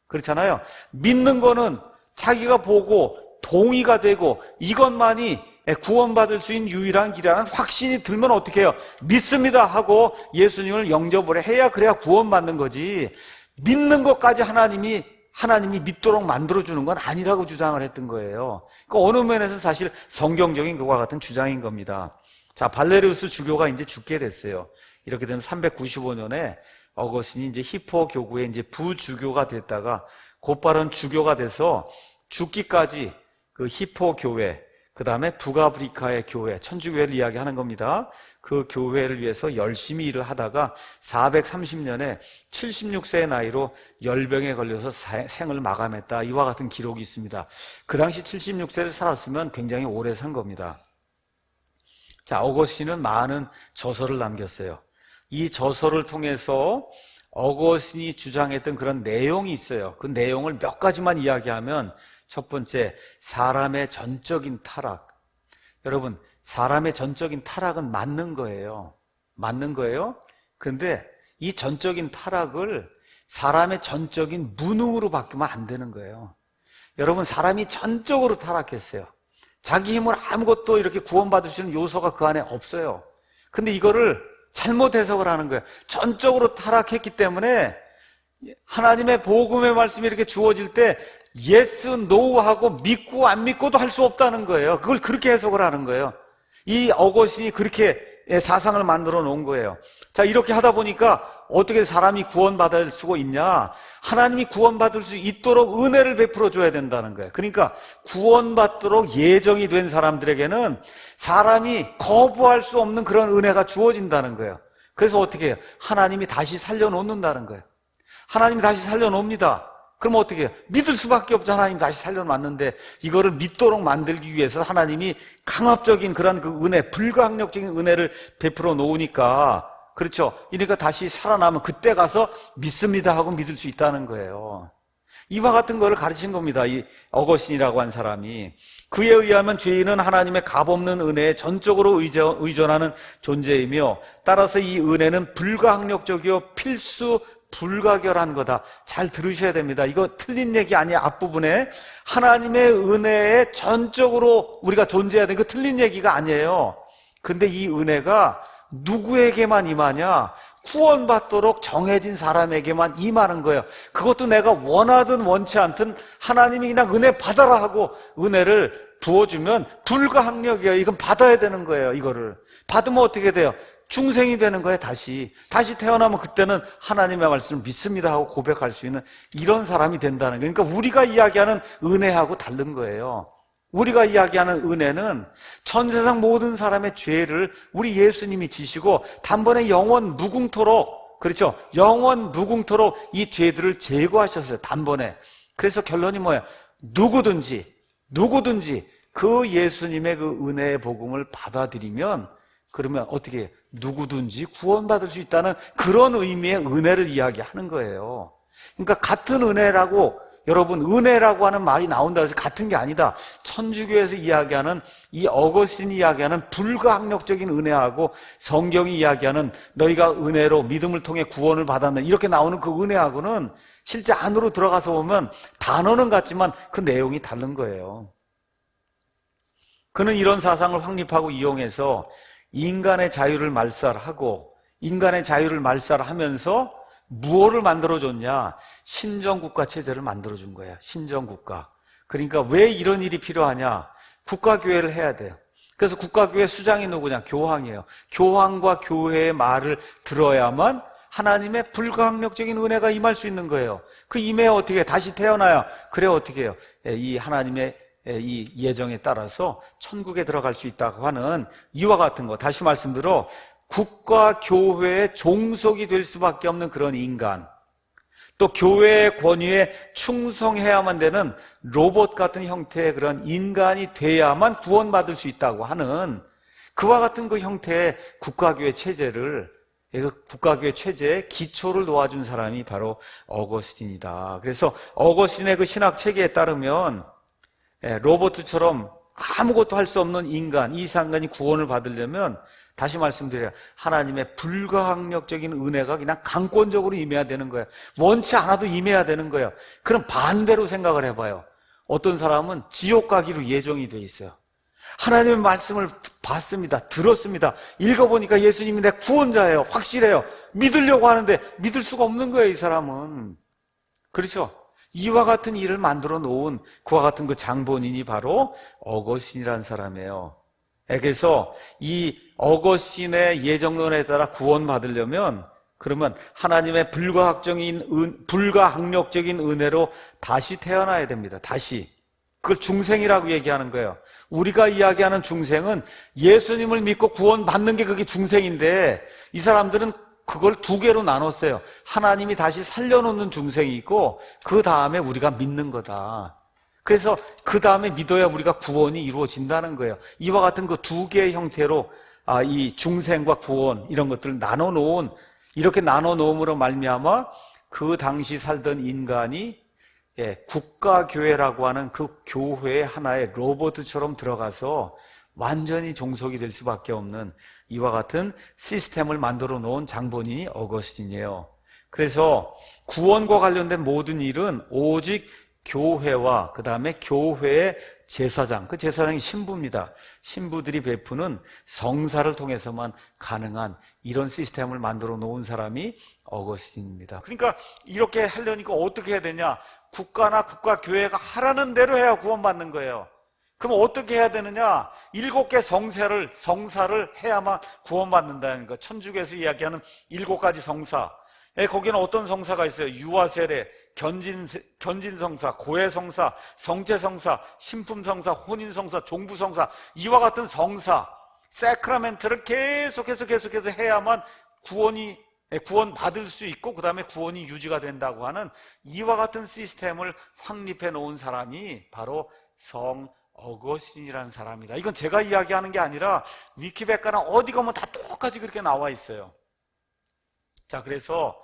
그렇잖아요. 믿는 거는 자기가 보고 동의가 되고 이것만이 구원받을 수 있는 유일한 길이라는 확신이 들면 어떻게 해요? 믿습니다 하고 예수님을 영접을 해야, 그래야 구원받는 거지, 믿는 것까지 하나님이 믿도록 만들어주는 건 아니라고 주장을 했던 거예요. 그러니까 어느 면에서 사실 성경적인 그와 같은 주장인 겁니다. 자, 발레리우스 주교가 이제 죽게 됐어요. 이렇게 되면 395년에 어거스틴이 이제 히포 교구의 이제 부주교가 됐다가 곧바로 주교가 돼서 죽기까지 그 히포 교회, 그 다음에 북아프리카의 교회, 천주교회를 이야기하는 겁니다. 그 교회를 위해서 열심히 일을 하다가 430년에 76세의 나이로 열병에 걸려서 생을 마감했다, 이와 같은 기록이 있습니다. 그 당시 76세를 살았으면 굉장히 오래 산 겁니다. 자, 어거스틴은 많은 저서를 남겼어요. 이 저서를 통해서 어거스틴이 주장했던 그런 내용이 있어요. 그 내용을 몇 가지만 이야기하면, 첫 번째, 사람의 전적인 타락. 여러분, 사람의 전적인 타락은 맞는 거예요. 맞는 거예요. 그런데 이 전적인 타락을 사람의 전적인 무능으로 바꾸면 안 되는 거예요. 여러분, 사람이 전적으로 타락했어요. 자기 힘으로 아무것도 이렇게 구원받을 수 있는 요소가 그 안에 없어요. 근데 이거를 잘못 해석을 하는 거예요. 전적으로 타락했기 때문에 하나님의 복음의 말씀이 이렇게 주어질 때 yes, no 하고 믿고 안 믿고도 할 수 없다는 거예요. 그걸 그렇게 해석을 하는 거예요. 이 어거스틴이 그렇게 사상을 만들어 놓은 거예요. 자, 이렇게 하다 보니까 어떻게 사람이 구원받을 수가 있냐? 하나님이 구원받을 수 있도록 은혜를 베풀어 줘야 된다는 거예요. 그러니까 구원받도록 예정이 된 사람들에게는 사람이 거부할 수 없는 그런 은혜가 주어진다는 거예요. 그래서 어떻게 해요? 하나님이 다시 살려놓는다는 거예요. 하나님이 다시 살려놓습니다. 그럼 어떻게 해요? 믿을 수밖에 없죠. 하나님 다시 살려놨는데 이거를 믿도록 만들기 위해서 하나님이 강압적인 그런 그 은혜, 불가항력적인 은혜를 베풀어 놓으니까, 그렇죠. 이러니까 다시 살아나면 그때 가서 믿습니다 하고 믿을 수 있다는 거예요. 이와 같은 거를 가르친 겁니다. 이 어거스틴이라고 한 사람이. 그에 의하면 죄인은 하나님의 값없는 은혜에 전적으로 의존하는 존재이며, 따라서 이 은혜는 불가항력적이요 필수 불가결한 거다. 잘 들으셔야 됩니다. 이거 틀린 얘기 아니에요. 앞부분에 하나님의 은혜에 전적으로 우리가 존재해야 되는 거 틀린 얘기가 아니에요. 근데 이 은혜가 누구에게만 임하냐? 구원받도록 정해진 사람에게만 임하는 거예요. 그것도 내가 원하든 원치 않든 하나님이 그냥 은혜 받아라 하고 은혜를 부어주면 불가항력이에요. 이건 받아야 되는 거예요. 이거를 받으면 어떻게 돼요? 중생이 되는 거예요. 다시 태어나면 그때는 하나님의 말씀을 믿습니다 하고 고백할 수 있는 이런 사람이 된다는 거예요. 그러니까 우리가 이야기하는 은혜하고 다른 거예요. 우리가 이야기하는 은혜는 전세상 모든 사람의 죄를 우리 예수님이 지시고 단번에 영원 무궁토록, 그렇죠? 영원 무궁토록 이 죄들을 제거하셨어요. 단번에. 그래서 결론이 뭐예요? 누구든지 그 예수님의 그 은혜의 복음을 받아들이면 그러면 어떻게 해요? 누구든지 구원받을 수 있다는 그런 의미의 은혜를 이야기하는 거예요. 그러니까 같은 은혜라고, 여러분, 은혜라고 하는 말이 나온다 해서 같은 게 아니다. 천주교에서 이야기하는, 이 어거스틴이 이야기하는 불가항력적인 은혜하고 성경이 이야기하는 너희가 은혜로 믿음을 통해 구원을 받았네, 이렇게 나오는 그 은혜하고는 실제 안으로 들어가서 보면 단어는 같지만 그 내용이 다른 거예요. 그는 이런 사상을 확립하고 이용해서 인간의 자유를 말살하고, 인간의 자유를 말살하면서 무엇을 만들어줬냐? 신정국가 체제를 만들어준 거야. 신정국가. 그러니까 왜 이런 일이 필요하냐? 국가교회를 해야 돼요. 그래서 국가교회 수장이 누구냐? 교황이에요. 교황과 교회의 말을 들어야만 하나님의 불가항력적인 은혜가 임할 수 있는 거예요. 그 임해 어떻게 해? 다시 태어나야. 그래 어떻게 해요? 이 하나님의 이 예정에 따라서 천국에 들어갈 수 있다고 하는 이와 같은 거, 다시 말씀드려 국가 교회의 종속이 될 수밖에 없는 그런 인간, 또 교회의 권위에 충성해야만 되는 로봇 같은 형태의 그런 인간이 돼야만 구원받을 수 있다고 하는 그와 같은 그 형태의 국가교회 체제를, 국가교회 체제의 기초를 놓아준 사람이 바로 어거스틴이다. 그래서 어거스틴의 그 신학 체계에 따르면 로봇처럼 아무것도 할 수 없는 인간, 이 인간이 구원을 받으려면 다시 말씀드려요, 하나님의 불가항력적인 은혜가 그냥 강권적으로 임해야 되는 거예요. 원치 않아도 임해야 되는 거예요. 그럼 반대로 생각을 해봐요. 어떤 사람은 지옥 가기로 예정이 돼 있어요. 하나님의 말씀을 봤습니다. 들었습니다. 읽어보니까 예수님이 내 구원자예요. 확실해요. 믿으려고 하는데 믿을 수가 없는 거예요, 이 사람은. 그렇죠? 이와 같은 일을 만들어 놓은 그와 같은 그 장본인이 바로 어거스틴이라는 사람이에요. 그래서 이 어거스틴의 예정론에 따라 구원받으려면 그러면 하나님의 불가항력적인 은혜로 다시 태어나야 됩니다. 다시. 그걸 중생이라고 얘기하는 거예요. 우리가 이야기하는 중생은 예수님을 믿고 구원받는 게 그게 중생인데, 이 사람들은 그걸 두 개로 나눴어요. 하나님이 다시 살려놓는 중생이 있고, 그 다음에 우리가 믿는 거다. 그래서 그 다음에 믿어야 우리가 구원이 이루어진다는 거예요. 이와 같은 그 두 개의 형태로 이 중생과 구원, 이런 것들을 나눠놓은, 이렇게 나눠놓음으로 말미암아 그 당시 살던 인간이 국가교회라고 하는 그 교회의 하나의 로봇처럼 들어가서 완전히 종속이 될 수밖에 없는 이와 같은 시스템을 만들어 놓은 장본인이 어거스틴이에요. 그래서 구원과 관련된 모든 일은 오직 교회와 그 다음에 교회의 제사장, 그 제사장이 신부입니다. 신부들이 베푸는 성사를 통해서만 가능한 이런 시스템을 만들어 놓은 사람이 어거스틴입니다. 그러니까 이렇게 하려니까 어떻게 해야 되냐? 국가나 국가교회가 하라는 대로 해야 구원받는 거예요. 그럼 어떻게 해야 되느냐? 7개 성사를 해야만 구원받는다는 거. 천주교에서 이야기하는 7가지 성사. 거기는 어떤 성사가 있어요? 유아세례, 견진성사, 고해성사, 성체성사, 신품성사, 혼인성사, 종부성사, 이와 같은 성사, 세크라멘트를 계속해서 해야만 구원받을 수 있고 그 다음에 구원이 유지가 된다고 하는 이와 같은 시스템을 확립해 놓은 사람이 바로 성 어거스틴이라는 사람이다. 이건 제가 이야기하는 게 아니라 위키백과나 어디 가면 다 똑같이 그렇게 나와 있어요. 자, 그래서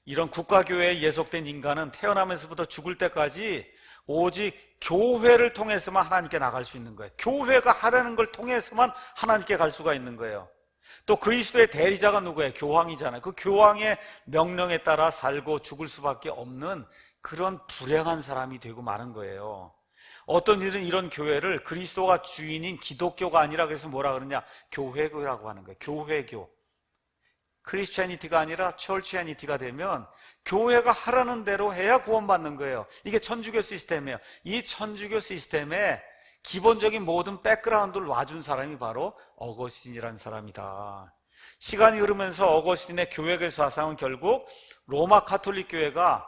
이런 국가교회에 예속된 인간은 태어나면서부터 죽을 때까지 오직 교회를 통해서만 하나님께 나갈 수 있는 거예요. 교회가 하라는 걸 통해서만 하나님께 갈 수가 있는 거예요. 또 그리스도의 대리자가 누구예요? 교황이잖아요. 그 교황의 명령에 따라 살고 죽을 수밖에 없는 그런 불행한 사람이 되고 마는 거예요. 어떤 일은 이런 교회를 그리스도가 주인인 기독교가 아니라 그래서 뭐라 그러냐? 교회교라고 하는 거예요. 교회교. 크리스찬니티가 아니라 철치애니티가 되면 교회가 하라는 대로 해야 구원받는 거예요. 이게 천주교 시스템이에요. 이 천주교 시스템에 기본적인 모든 백그라운드를 놔준 사람이 바로 어거스틴이라는 사람이다. 시간이 흐르면서 어거스틴의 교회의 사상은 결국 로마 가톨릭 교회가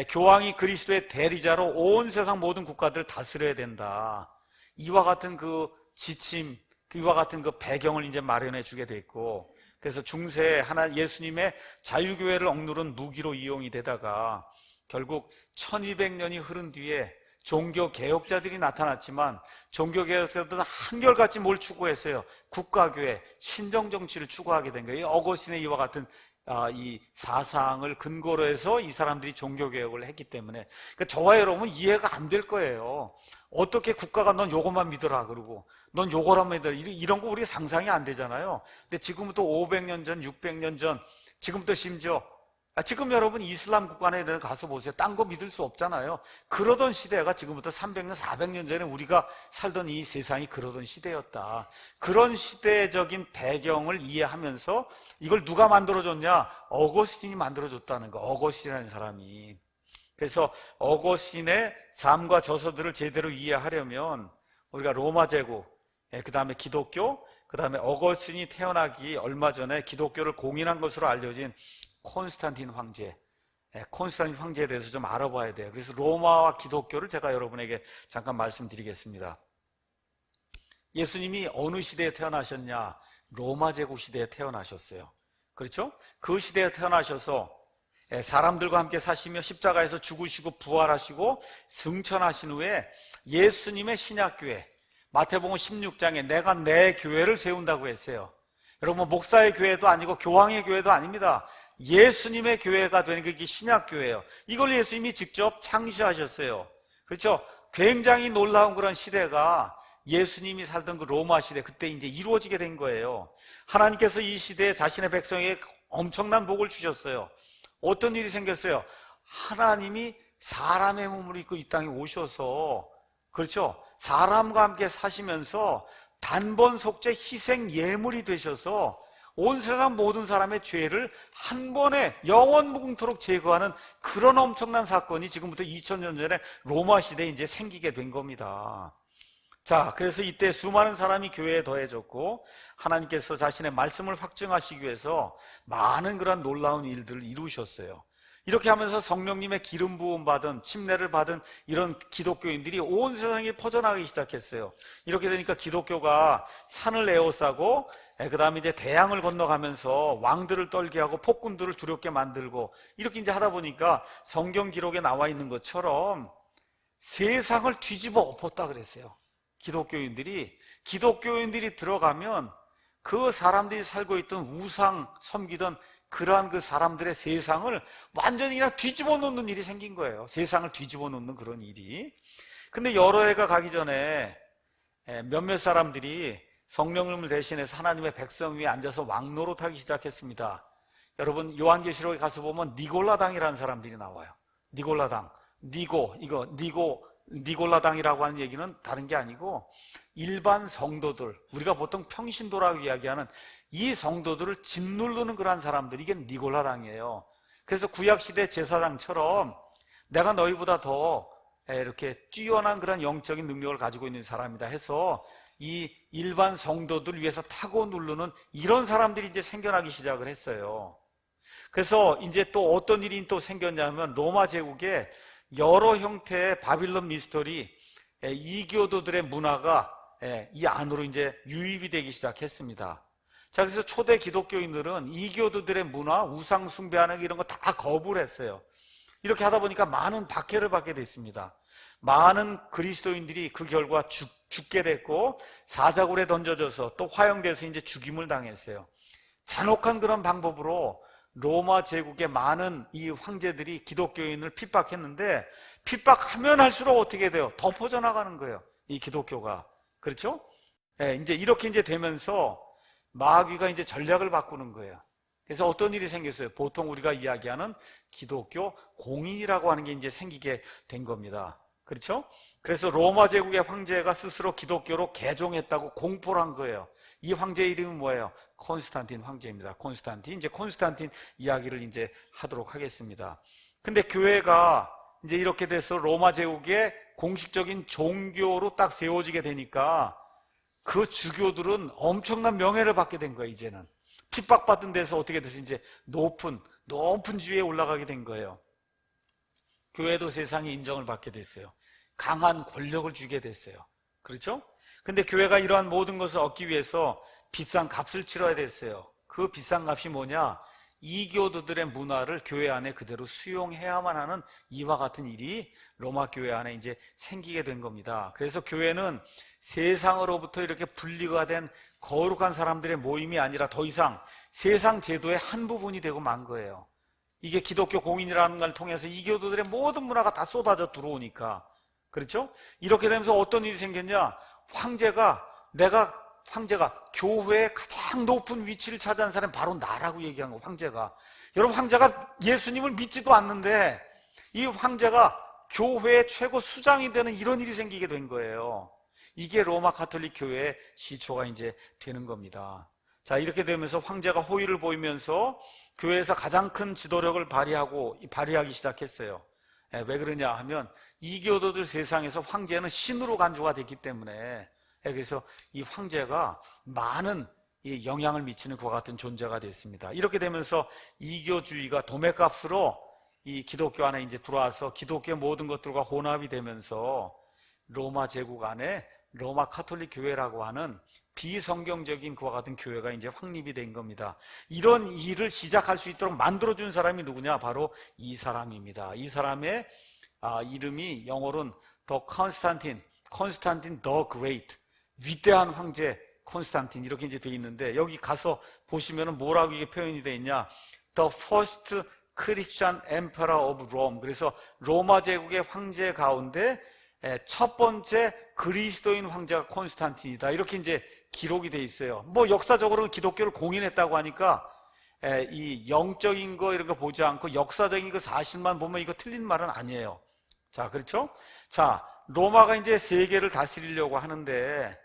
교황이 그리스도의 대리자로 온 세상 모든 국가들을 다스려야 된다. 이와 같은 그 지침, 이와 같은 그 배경을 이제 마련해 주게 됐고, 그래서 중세에 예수님의 자유교회를 억누른 무기로 이용이 되다가 결국 1200년이 흐른 뒤에 종교개혁자들이 나타났지만 종교개혁자들은 한결같이 뭘 추구했어요? 국가교회, 신정정치를 추구하게 된 거예요. 어거스틴의 이와 같은 이 사상을 근거로 해서 이 사람들이 종교개혁을 했기 때문에, 그러니까 저와 여러분은 이해가 안 될 거예요. 어떻게 국가가 넌 요것만 믿어라 그러고 넌 요거라면 믿어라, 이런 거 우리가 상상이 안 되잖아요. 근데 지금부터 500년 전, 600년 전, 지금부터 심지어 지금 여러분 이슬람 국가에 가서 보세요. 딴 거 믿을 수 없잖아요. 그러던 시대가 지금부터 300년, 400년 전에 우리가 살던 이 세상이 그러던 시대였다. 그런 시대적인 배경을 이해하면서 이걸 누가 만들어줬냐? 어거스틴이 만들어줬다는 거. 어거스틴이라는 사람이. 그래서 어거스틴의 삶과 저서들을 제대로 이해하려면 우리가 로마 제국, 그 다음에 기독교, 그 다음에 어거스틴이 태어나기 얼마 전에 기독교를 공인한 것으로 알려진 콘스탄틴 황제, 콘스탄틴 황제에 대해서 좀 알아봐야 돼요. 그래서 로마와 기독교를 제가 여러분에게 잠깐 말씀드리겠습니다. 예수님이 어느 시대에 태어나셨냐? 로마 제국 시대에 태어나셨어요. 그렇죠? 그 시대에 태어나셔서 사람들과 함께 사시며 십자가에서 죽으시고 부활하시고 승천하신 후에 예수님의 신약교회, 마태복음 16장에 내가 내 교회를 세운다고 했어요. 여러분, 목사의 교회도 아니고 교황의 교회도 아닙니다. 예수님의 교회가 되는 게 신약교회예요. 이걸 예수님이 직접 창시하셨어요. 그렇죠? 굉장히 놀라운 그런 시대가 예수님이 살던 그 로마 시대, 그때 이제 이루어지게 된 거예요. 하나님께서 이 시대에 자신의 백성에게 엄청난 복을 주셨어요. 어떤 일이 생겼어요? 하나님이 사람의 몸을 입고 이 땅에 오셔서, 그렇죠? 사람과 함께 사시면서 단번 속죄 희생 예물이 되셔서 온 세상 모든 사람의 죄를 한 번에 영원 무궁토록 제거하는 그런 엄청난 사건이 지금부터 2000년 전에 로마 시대에 이제 생기게 된 겁니다. 자, 그래서 이때 수많은 사람이 교회에 더해졌고 하나님께서 자신의 말씀을 확증하시기 위해서 많은 그런 놀라운 일들을 이루셨어요. 이렇게 하면서 성령님의 기름 부음 받은, 침례를 받은 이런 기독교인들이 온 세상에 퍼져나가기 시작했어요. 이렇게 되니까 기독교가 산을 에워싸고, 그 다음에 이제 대양을 건너가면서 왕들을 떨게 하고 폭군들을 두렵게 만들고, 이렇게 이제 하다 보니까 성경 기록에 나와 있는 것처럼 세상을 뒤집어 엎었다 그랬어요. 기독교인들이 들어가면 그 사람들이 살고 있던 우상 섬기던 그러한 그 사람들의 세상을 완전히 그냥 뒤집어 놓는 일이 생긴 거예요. 세상을 뒤집어 놓는 그런 일이. 근데 여러 해가 가기 전에 몇몇 사람들이 성령님을 대신해서 하나님의 백성 위에 앉아서 왕노릇하기 시작했습니다. 여러분, 요한계시록에 가서 보면 니골라당이라는 사람들이 나와요. 니골라당. 니골라당이라고 하는 얘기는 다른 게 아니고 일반 성도들, 우리가 보통 평신도라고 이야기하는 이 성도들을 짓누르는 그런 사람들, 이게 니골라당이에요. 그래서 구약시대 제사장처럼 내가 너희보다 더 이렇게 뛰어난 그런 영적인 능력을 가지고 있는 사람이다 해서 이 일반 성도들 위해서 타고 누르는 이런 사람들이 이제 생겨나기 시작을 했어요. 그래서 이제 또 어떤 일이 또 생겼냐면 로마 제국에 여러 형태의 바빌론 미스터리, 이교도들의 문화가 이 안으로 이제 유입이 되기 시작했습니다. 자, 그래서 초대 기독교인들은 이교도들의 문화, 우상 숭배하는 이런 거 다 거부를 했어요. 이렇게 하다 보니까 많은 박해를 받게 됐습니다. 많은 그리스도인들이 그 결과 죽게 됐고 사자굴에 던져져서 또 화형돼서 이제 죽임을 당했어요. 잔혹한 그런 방법으로 로마 제국의 많은 이 황제들이 기독교인을 핍박했는데 핍박하면 할수록 어떻게 돼요? 더 퍼져나가는 거예요. 이 기독교가. 그렇죠? 이제 이렇게 이제 되면서 마귀가 이제 전략을 바꾸는 거예요. 그래서 어떤 일이 생겼어요? 보통 우리가 이야기하는 기독교 공인이라고 하는 게 이제 생기게 된 겁니다. 그렇죠? 그래서 로마 제국의 황제가 스스로 기독교로 개종했다고 공포를 한 거예요. 이 황제 이름이 뭐예요? 콘스탄틴 황제입니다. 콘스탄틴. 이제 콘스탄틴 이야기를 이제 하도록 하겠습니다. 근데 교회가 이제 이렇게 돼서 로마 제국의 공식적인 종교로 딱 세워지게 되니까 그 주교들은 엄청난 명예를 받게 된 거예요, 이제는. 핍박받은 데서 어떻게 돼서 이제 높은 지위에 올라가게 된 거예요. 교회도 세상에 인정을 받게 됐어요. 강한 권력을 주게 됐어요. 그렇죠? 근데 교회가 이러한 모든 것을 얻기 위해서 비싼 값을 치러야 됐어요. 그 비싼 값이 뭐냐? 이교도들의 문화를 교회 안에 그대로 수용해야만 하는 이와 같은 일이 로마 교회 안에 이제 생기게 된 겁니다. 그래서 교회는 세상으로부터 이렇게 분리가 된 거룩한 사람들의 모임이 아니라 더 이상 세상 제도의 한 부분이 되고 만 거예요. 이게 기독교 공인이라는 걸 통해서 이교도들의 모든 문화가 다 쏟아져 들어오니까. 그렇죠? 이렇게 되면서 어떤 일이 생겼냐? 황제가 교회의 가장 높은 위치를 차지한 사람이 바로 나라고 얘기한 거, 황제가. 여러분, 황제가 예수님을 믿지도 않는데 이 황제가 교회의 최고 수장이 되는 이런 일이 생기게 된 거예요. 이게 로마 가톨릭 교회의 시초가 이제 되는 겁니다. 자, 이렇게 되면서 황제가 호의를 보이면서 교회에서 가장 큰 지도력을 발휘하기 시작했어요. 왜 그러냐 하면 이교도들 세상에서 황제는 신으로 간주가 됐기 때문에, 그래서 이 황제가 많은 영향을 미치는 그와 같은 존재가 됐습니다. 이렇게 되면서 이교주의가 도매값으로 이 기독교 안에 이제 들어와서 기독교의 모든 것들과 혼합이 되면서 로마 제국 안에 로마 가톨릭 교회라고 하는 비성경적인 그와 같은 교회가 이제 확립이 된 겁니다. 이런 일을 시작할 수 있도록 만들어준 사람이 누구냐? 바로 이 사람입니다. 이 사람의 이름이 영어로는 콘스탄틴 더 그레이트, 위대한 황제 콘스탄틴, 이렇게 이제 돼 있는데, 여기 가서 보시면은 뭐라고 이게 표현이 돼 있냐? The first Christian Emperor of Rome. 그래서 로마 제국의 황제 가운데 첫 번째 그리스도인 황제가 콘스탄틴이다, 이렇게 이제 기록이 돼 있어요. 뭐 역사적으로는 기독교를 공인했다고 하니까 이 영적인 거 이런 거 보지 않고 역사적인 그 사실만 보면 이거 틀린 말은 아니에요. 자, 그렇죠? 자, 로마가 이제 세계를 다스리려고 하는데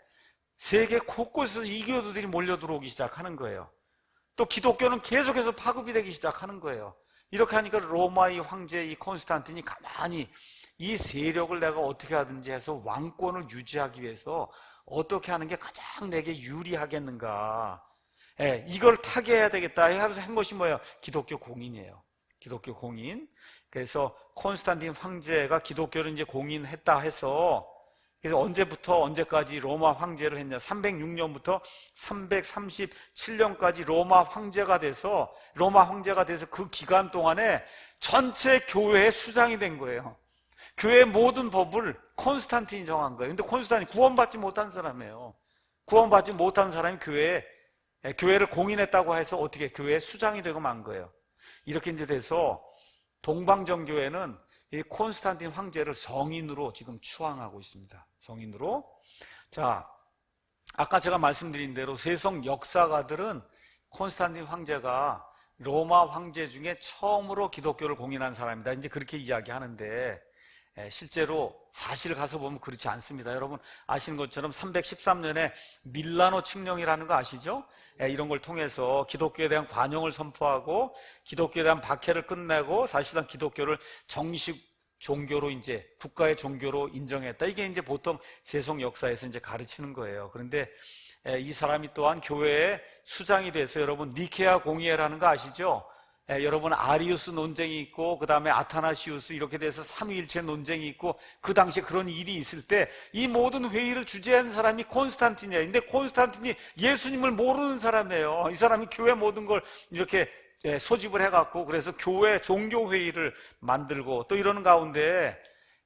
세계 곳곳에서 이교도들이 몰려 들어오기 시작하는 거예요. 또 기독교는 계속해서 파급이 되기 시작하는 거예요. 이렇게 하니까 로마의 황제 이 콘스탄틴이 가만히 이 세력을 내가 어떻게 하든지 해서 왕권을 유지하기 위해서 어떻게 하는 게 가장 내게 유리하겠는가, 이걸 타개해야 되겠다 해서 한 것이 뭐예요? 기독교 공인이에요. 기독교 공인. 그래서 콘스탄틴 황제가 기독교를 이제 공인했다 해서, 그래서 언제부터 언제까지 로마 황제를 했냐? 306년부터 337년까지 로마 황제가 돼서 그 기간 동안에 전체 교회의 수장이 된 거예요. 교회의 모든 법을 콘스탄틴이 정한 거예요. 근데 콘스탄틴이 구원받지 못한 사람이에요. 구원받지 못한 사람이 교회를 공인했다고 해서 어떻게 교회의 수장이 되고 만 거예요. 이렇게 이제 돼서 동방정교회는 이 콘스탄틴 황제를 성인으로 지금 추앙하고 있습니다. 성인으로. 자, 아까 제가 말씀드린 대로 세속 역사가들은 콘스탄틴 황제가 로마 황제 중에 처음으로 기독교를 공인한 사람이다, 이제 그렇게 이야기하는데, 실제로 사실 가서 보면 그렇지 않습니다. 여러분 아시는 것처럼 313년에 밀라노 칙령이라는 거 아시죠? 이런 걸 통해서 기독교에 대한 관용을 선포하고 기독교에 대한 박해를 끝내고 사실상 기독교를 정식 종교로 이제 국가의 종교로 인정했다. 이게 이제 보통 세속 역사에서 이제 가르치는 거예요. 그런데 이 사람이 또한 교회의 수장이 돼서, 여러분 니케아 공의회라는 거 아시죠? 여러분 아리우스 논쟁이 있고 그 다음에 아타나시우스 이렇게 돼서 삼위일체 논쟁이 있고, 그 당시에 그런 일이 있을 때 이 모든 회의를 주재한 사람이 콘스탄틴이에요. 근데 콘스탄틴이 예수님을 모르는 사람이에요. 이 사람이 교회 모든 걸 이렇게 소집을 해갖고 그래서 교회 종교회의를 만들고 또 이러는 가운데,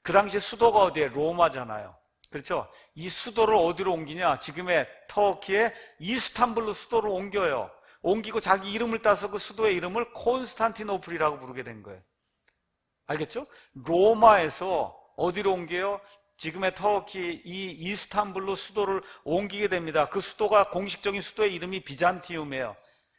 그 당시에 수도가 어디에? 로마잖아요. 그렇죠? 이 수도를 어디로 옮기냐? 지금의 터키의 이스탄불로 수도를 옮겨요. 옮기고 자기 이름을 따서 그 수도의 이름을 콘스탄티노플이라고 부르게 된 거예요. 알겠죠? 로마에서 어디로 옮겨요? 지금의 터키 이 이스탄불로 수도를 옮기게 됩니다. 그 수도가 공식적인 수도의 이름이 비잔티움이에요.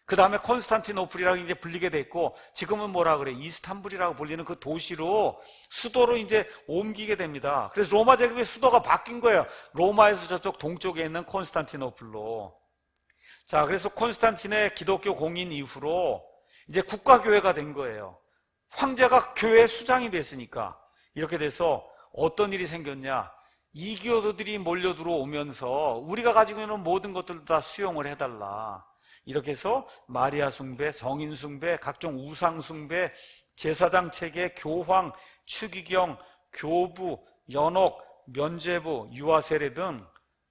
그 다음에 콘스탄티노플이라고 이제 불리게 됐고, 지금은 뭐라 그래? 이스탄불이라고 불리는 그 도시로, 수도로 이제 옮기게 됩니다. 그래서 로마 제국의 수도가 바뀐 거예요. 로마에서 저쪽 동쪽에 있는 콘스탄티노플로. 자, 그래서 콘스탄틴의 기독교 공인 이후로 이제 국가교회가 된 거예요. 황제가 교회 수장이 됐으니까. 이렇게 돼서 어떤 일이 생겼냐? 이교도들이 몰려 들어오면서 우리가 가지고 있는 모든 것들을 다 수용을 해달라. 이렇게 해서 마리아 숭배, 성인 숭배, 각종 우상 숭배, 제사장 체계, 교황, 추기경, 교부, 연옥, 면죄부, 유아 세례 등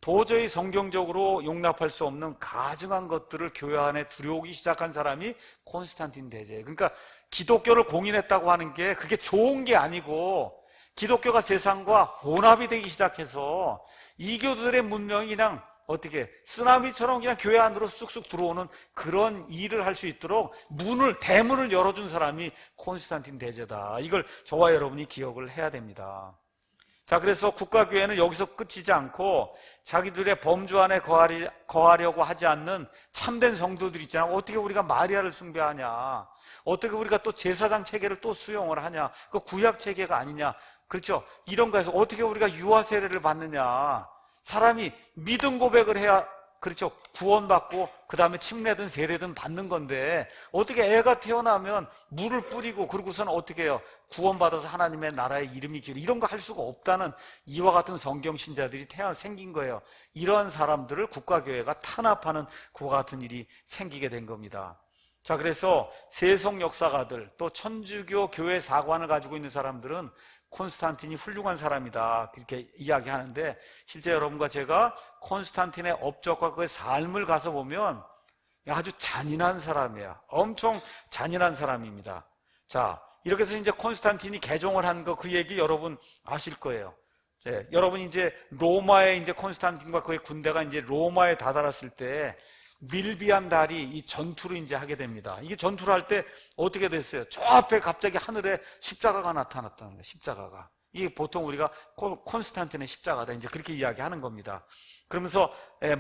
도저히 성경적으로 용납할 수 없는 가증한 것들을 교회 안에 들여오기 시작한 사람이 콘스탄틴 대제예요. 그러니까 기독교를 공인했다고 하는 게 그게 좋은 게 아니고, 기독교가 세상과 혼합이 되기 시작해서 이교도들의 문명이 그냥 어떻게 쓰나미처럼 그냥 교회 안으로 쑥쑥 들어오는 그런 일을 할 수 있도록 대문을 열어준 사람이 콘스탄틴 대제다. 이걸 저와 여러분이 기억을 해야 됩니다. 자, 그래서 국가교회는 여기서 끝이지 않고 자기들의 범주 안에 거하려고 하지 않는 참된 성도들 있잖아. 어떻게 우리가 마리아를 숭배하냐? 어떻게 우리가 또 제사장 체계를 또 수용을 하냐? 그 구약 체계가 아니냐? 그렇죠? 이런 거에서 어떻게 우리가 유아 세례를 받느냐? 사람이 믿음 고백을 해야, 그렇죠, 구원받고 그 다음에 침례든 세례든 받는 건데, 어떻게 애가 태어나면 물을 뿌리고 그러고서는 어떻게 해요? 구원받아서 하나님의 나라의 이름이 기록, 이런 거 할 수가 없다는 이와 같은 성경신자들이 생긴 거예요. 이러한 사람들을 국가교회가 탄압하는 그와 같은 일이 생기게 된 겁니다. 자, 그래서 세속 역사가들, 또 천주교 교회 사관을 가지고 있는 사람들은 콘스탄틴이 훌륭한 사람이다, 그렇게 이야기하는데, 실제 여러분과 제가 콘스탄틴의 업적과 그의 삶을 가서 보면 아주 잔인한 사람이야. 엄청 잔인한 사람입니다. 자, 이렇게 해서 이제 콘스탄틴이 개종을 한 거, 그 얘기 여러분 아실 거예요. 여러분 이제 로마에 이제 콘스탄틴과 그의 군대가 이제 로마에 다다랐을 때 밀비안 달이 이 전투를 이제 하게 됩니다. 이게 전투를 할 때 어떻게 됐어요? 저 앞에 갑자기 하늘에 십자가가 나타났다는 거예요. 십자가가. 이게 보통 우리가 콘스탄틴의 십자가다, 이제 그렇게 이야기하는 겁니다. 그러면서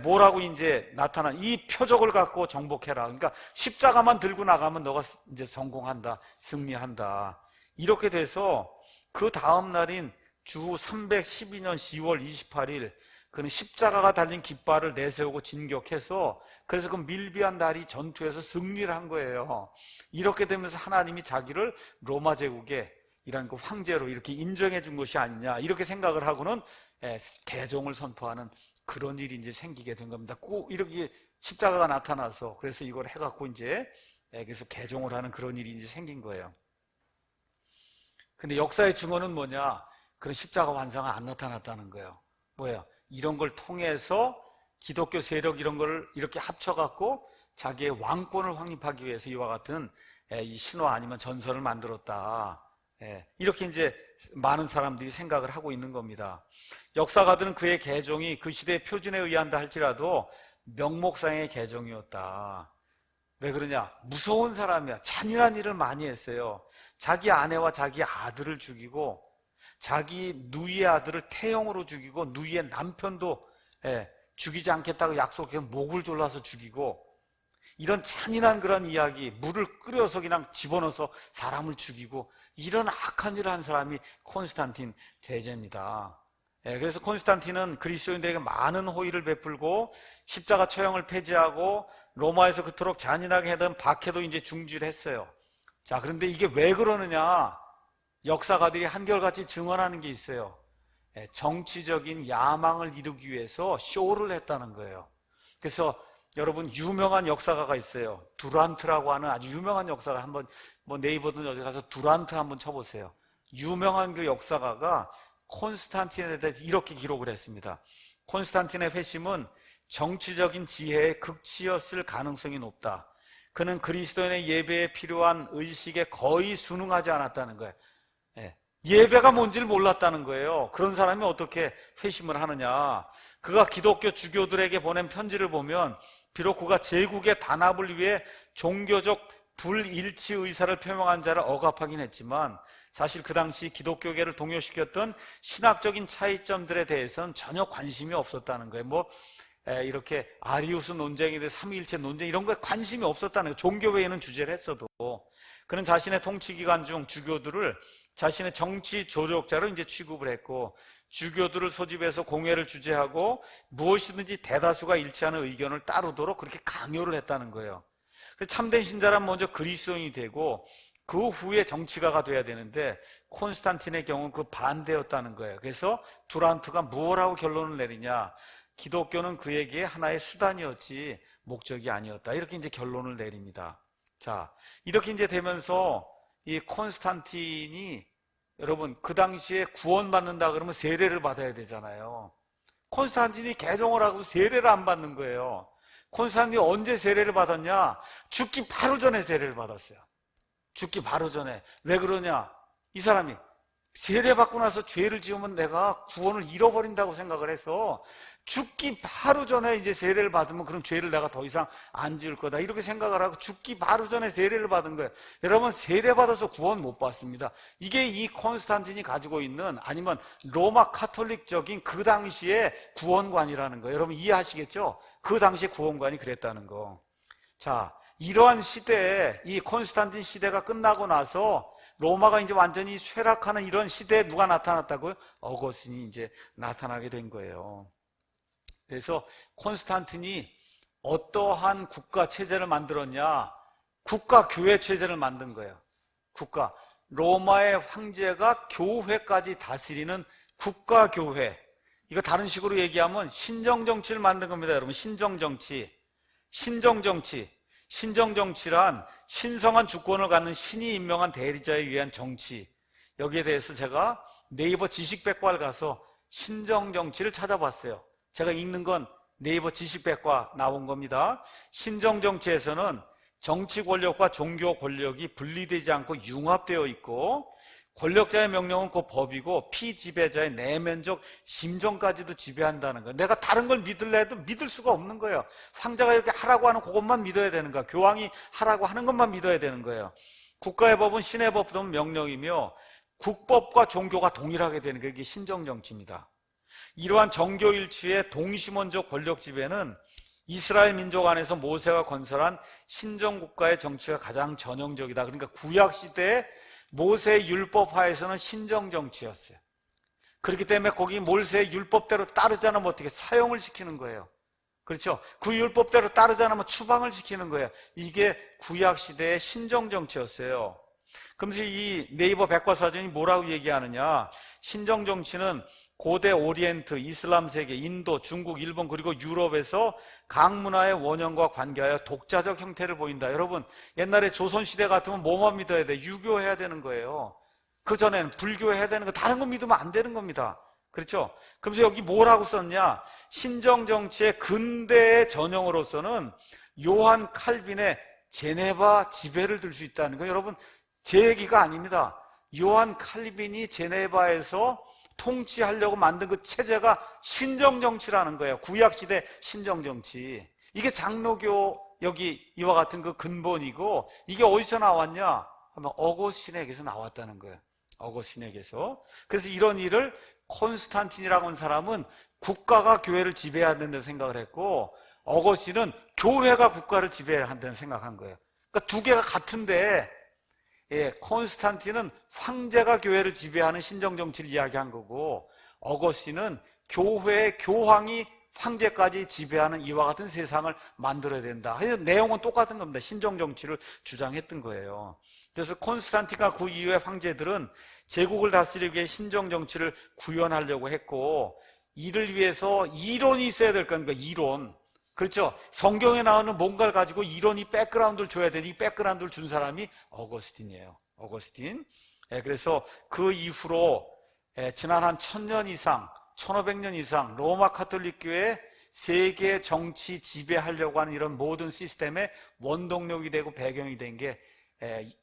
뭐라고 이제 나타난, 이 표적을 갖고 정복해라. 그러니까 십자가만 들고 나가면 너가 이제 성공한다, 승리한다. 이렇게 돼서 그 다음 날인 주 312년 10월 28일 그는 십자가가 달린 깃발을 내세우고 진격해서, 그래서 그 밀비안 달이 전투에서 승리를 한 거예요. 이렇게 되면서 하나님이 자기를 로마 제국의 이런 그 황제로 이렇게 인정해 준 것이 아니냐, 이렇게 생각을 하고는 개종을 선포하는 그런 일이 이제 생기게 된 겁니다. 꼭 이렇게 십자가가 나타나서, 그래서 이걸 해갖고 이제 그래서 개종을 하는 그런 일이 이제 생긴 거예요. 근데 역사의 증언은 뭐냐? 그런 십자가 환상은 안 나타났다는 거예요. 뭐예요? 이런 걸 통해서 기독교 세력 이런 걸 이렇게 합쳐갖고 자기의 왕권을 확립하기 위해서 이와 같은 이 신화 아니면 전설을 만들었다. 이렇게 이제 많은 사람들이 생각을 하고 있는 겁니다. 역사가들은 그의 개종이 그 시대의 표준에 의한다 할지라도 명목상의 개종이었다. 왜 그러냐? 무서운 사람이야. 잔인한 일을 많이 했어요. 자기 아내와 자기 아들을 죽이고, 자기 누이의 아들을 태형으로 죽이고, 누이의 남편도 죽이지 않겠다고 약속해서 목을 졸라서 죽이고, 이런 잔인한 그런 이야기, 물을 끓여서 그냥 집어넣어서 사람을 죽이고, 이런 악한 일을 한 사람이 콘스탄틴 대제입니다. 그래서 콘스탄틴은 그리스도인들에게 많은 호의를 베풀고 십자가 처형을 폐지하고 로마에서 그토록 잔인하게 하던 박해도 이제 중지했어요. 자, 그런데 이게 왜 그러느냐? 역사가들이 한결같이 증언하는 게 있어요. 정치적인 야망을 이루기 위해서 쇼를 했다는 거예요. 그래서 여러분, 유명한 역사가가 있어요. 두란트라고 하는 아주 유명한 역사가, 한번 뭐 네이버든 어디 가서 두란트 한번 쳐보세요. 유명한 그 역사가가 콘스탄틴에 대해서 이렇게 기록을 했습니다. 콘스탄틴의 회심은 정치적인 지혜의 극치였을 가능성이 높다. 그는 그리스도인의 예배에 필요한 의식에 거의 순응하지 않았다는 거예요. 예배가 뭔지를 몰랐다는 거예요. 그런 사람이 어떻게 회심을 하느냐? 그가 기독교 주교들에게 보낸 편지를 보면 비록 그가 제국의 단합을 위해 종교적 불일치 의사를 표명한 자를 억압하긴 했지만 사실 그 당시 기독교계를 동요시켰던 신학적인 차이점들에 대해서는 전혀 관심이 없었다는 거예요. 이렇게 아리우스 논쟁에 대해 삼위일체 논쟁 이런 거에 관심이 없었다는 거예요. 종교 외에는 주제를 했어도. 그는 자신의 통치 기간 중 주교들을 자신의 정치 조력자로 이제 취급을 했고, 주교들을 소집해서 공회를 주재하고 무엇이든지 대다수가 일치하는 의견을 따르도록 그렇게 강요를 했다는 거예요. 그래서 참된 신자란 먼저 그리스도인이 되고 그 후에 정치가가 돼야 되는데, 콘스탄틴의 경우는 그 반대였다는 거예요. 그래서 두란트가 무엇라고 결론을 내리냐, 기독교는 그에게 하나의 수단이었지 목적이 아니었다, 이렇게 이제 결론을 내립니다. 자, 이렇게 이제 되면서 이 콘스탄틴이, 여러분, 그 당시에 구원받는다 그러면 세례를 받아야 되잖아요. 콘스탄틴이 개종을 하고 세례를 안 받는 거예요. 콘스탄틴이 언제 세례를 받았냐? 죽기 바로 전에 세례를 받았어요. 죽기 바로 전에. 왜 그러냐? 이 사람이 세례받고 나서 죄를 지으면 내가 구원을 잃어버린다고 생각을 해서 죽기 바로 전에 이제 세례를 받으면 그럼 죄를 내가 더 이상 안 지을 거다, 이렇게 생각을 하고 죽기 바로 전에 세례를 받은 거예요. 여러분, 세례받아서 구원 못 받습니다. 이게 이 콘스탄틴이 가지고 있는, 아니면 로마 카톨릭적인 그 당시의 구원관이라는 거예요. 여러분 이해하시겠죠? 그 당시의 구원관이 그랬다는 거. 자, 이러한 시대에, 이 콘스탄틴 시대가 끝나고 나서 로마가 이제 완전히 쇠락하는 이런 시대에 누가 나타났다고요? 어거스틴이 이제 나타나게 된 거예요. 그래서 콘스탄틴이 어떠한 국가 체제를 만들었냐? 국가 교회 체제를 만든 거예요. 국가. 로마의 황제가 교회까지 다스리는 국가 교회. 이거 다른 식으로 얘기하면 신정정치를 만든 겁니다, 여러분. 신정정치. 신정정치. 신정정치란 신성한 주권을 갖는 신이 임명한 대리자에 의한 정치. 여기에 대해서 제가 네이버 지식백과를 가서 신정정치를 찾아봤어요. 제가 읽는 건 네이버 지식백과 나온 겁니다. 신정정치에서는 정치 권력과 종교 권력이 분리되지 않고 융합되어 있고, 권력자의 명령은 그 법이고 피지배자의 내면적 심정까지도 지배한다는 거예요. 내가 다른 걸 믿을래 해도 믿을 수가 없는 거예요. 황제가 이렇게 하라고 하는 그것만 믿어야 되는 거야. 교황이 하라고 하는 것만 믿어야 되는 거예요. 국가의 법은 신의 법은 명령이며 국법과 종교가 동일하게 되는 게, 이게 신정정치입니다. 이러한 정교일치의 동시몬적 권력 지배는 이스라엘 민족 안에서 모세가 건설한 신정국가의 정치가 가장 전형적이다. 그러니까 구약시대에 모세의 율법하에서는 신정정치였어요. 그렇기 때문에 거기 모세의 율법대로 따르지 않으면 어떻게 사형을 시키는 거예요. 그렇죠? 그 율법대로 따르지 않으면 추방을 시키는 거예요. 이게 구약시대의 신정정치였어요. 그러면서 이 네이버 백과사전이 뭐라고 얘기하느냐, 신정정치는 고대 오리엔트, 이슬람 세계, 인도, 중국, 일본 그리고 유럽에서 각 문화의 원형과 관계하여 독자적 형태를 보인다. 여러분, 옛날에 조선시대 같으면 뭐만 믿어야 돼? 유교해야 되는 거예요. 그전에는 불교해야 되는 거, 다른 거 믿으면 안 되는 겁니다. 그렇죠? 그래서 여기 뭐라고 썼냐, 신정정치의 근대의 전형으로서는 요한 칼빈의 제네바 지배를 들 수 있다는 거예요. 여러분, 제 얘기가 아닙니다. 요한 칼빈이 제네바에서 통치하려고 만든 그 체제가 신정정치라는 거예요. 구약시대 신정정치. 이게 장로교 여기 이와 같은 그 근본이고, 이게 어디서 나왔냐 하면 어거스틴에게서 나왔다는 거예요. 어거스틴에게서. 그래서 이런 일을 콘스탄틴이라고 하는 사람은 국가가 교회를 지배해야 된다고 생각을 했고, 어거스틴은 교회가 국가를 지배해야 한다는 생각한 거예요. 그러니까 두 개가 같은데, 콘스탄틴은 황제가 교회를 지배하는 신정정치를 이야기한 거고, 어거스틴은 교회의 교황이 황제까지 지배하는 이와 같은 세상을 만들어야 된다. 내용은 똑같은 겁니다. 신정정치를 주장했던 거예요. 그래서 콘스탄틴과 그 이후의 황제들은 제국을 다스리기 위해 신정정치를 구현하려고 했고, 이를 위해서 이론이 있어야 될 겁니다. 이론. 그렇죠? 성경에 나오는 뭔가를 가지고 이론이 백그라운드를 줘야 되니, 이 백그라운드를 준 사람이 어거스틴이에요. 어거스틴. 그래서 그 이후로 지난 한 1000년 이상, 1500년 이상 로마 카톨릭 교회 세계 정치 지배하려고 하는 이런 모든 시스템의 원동력이 되고 배경이 된 게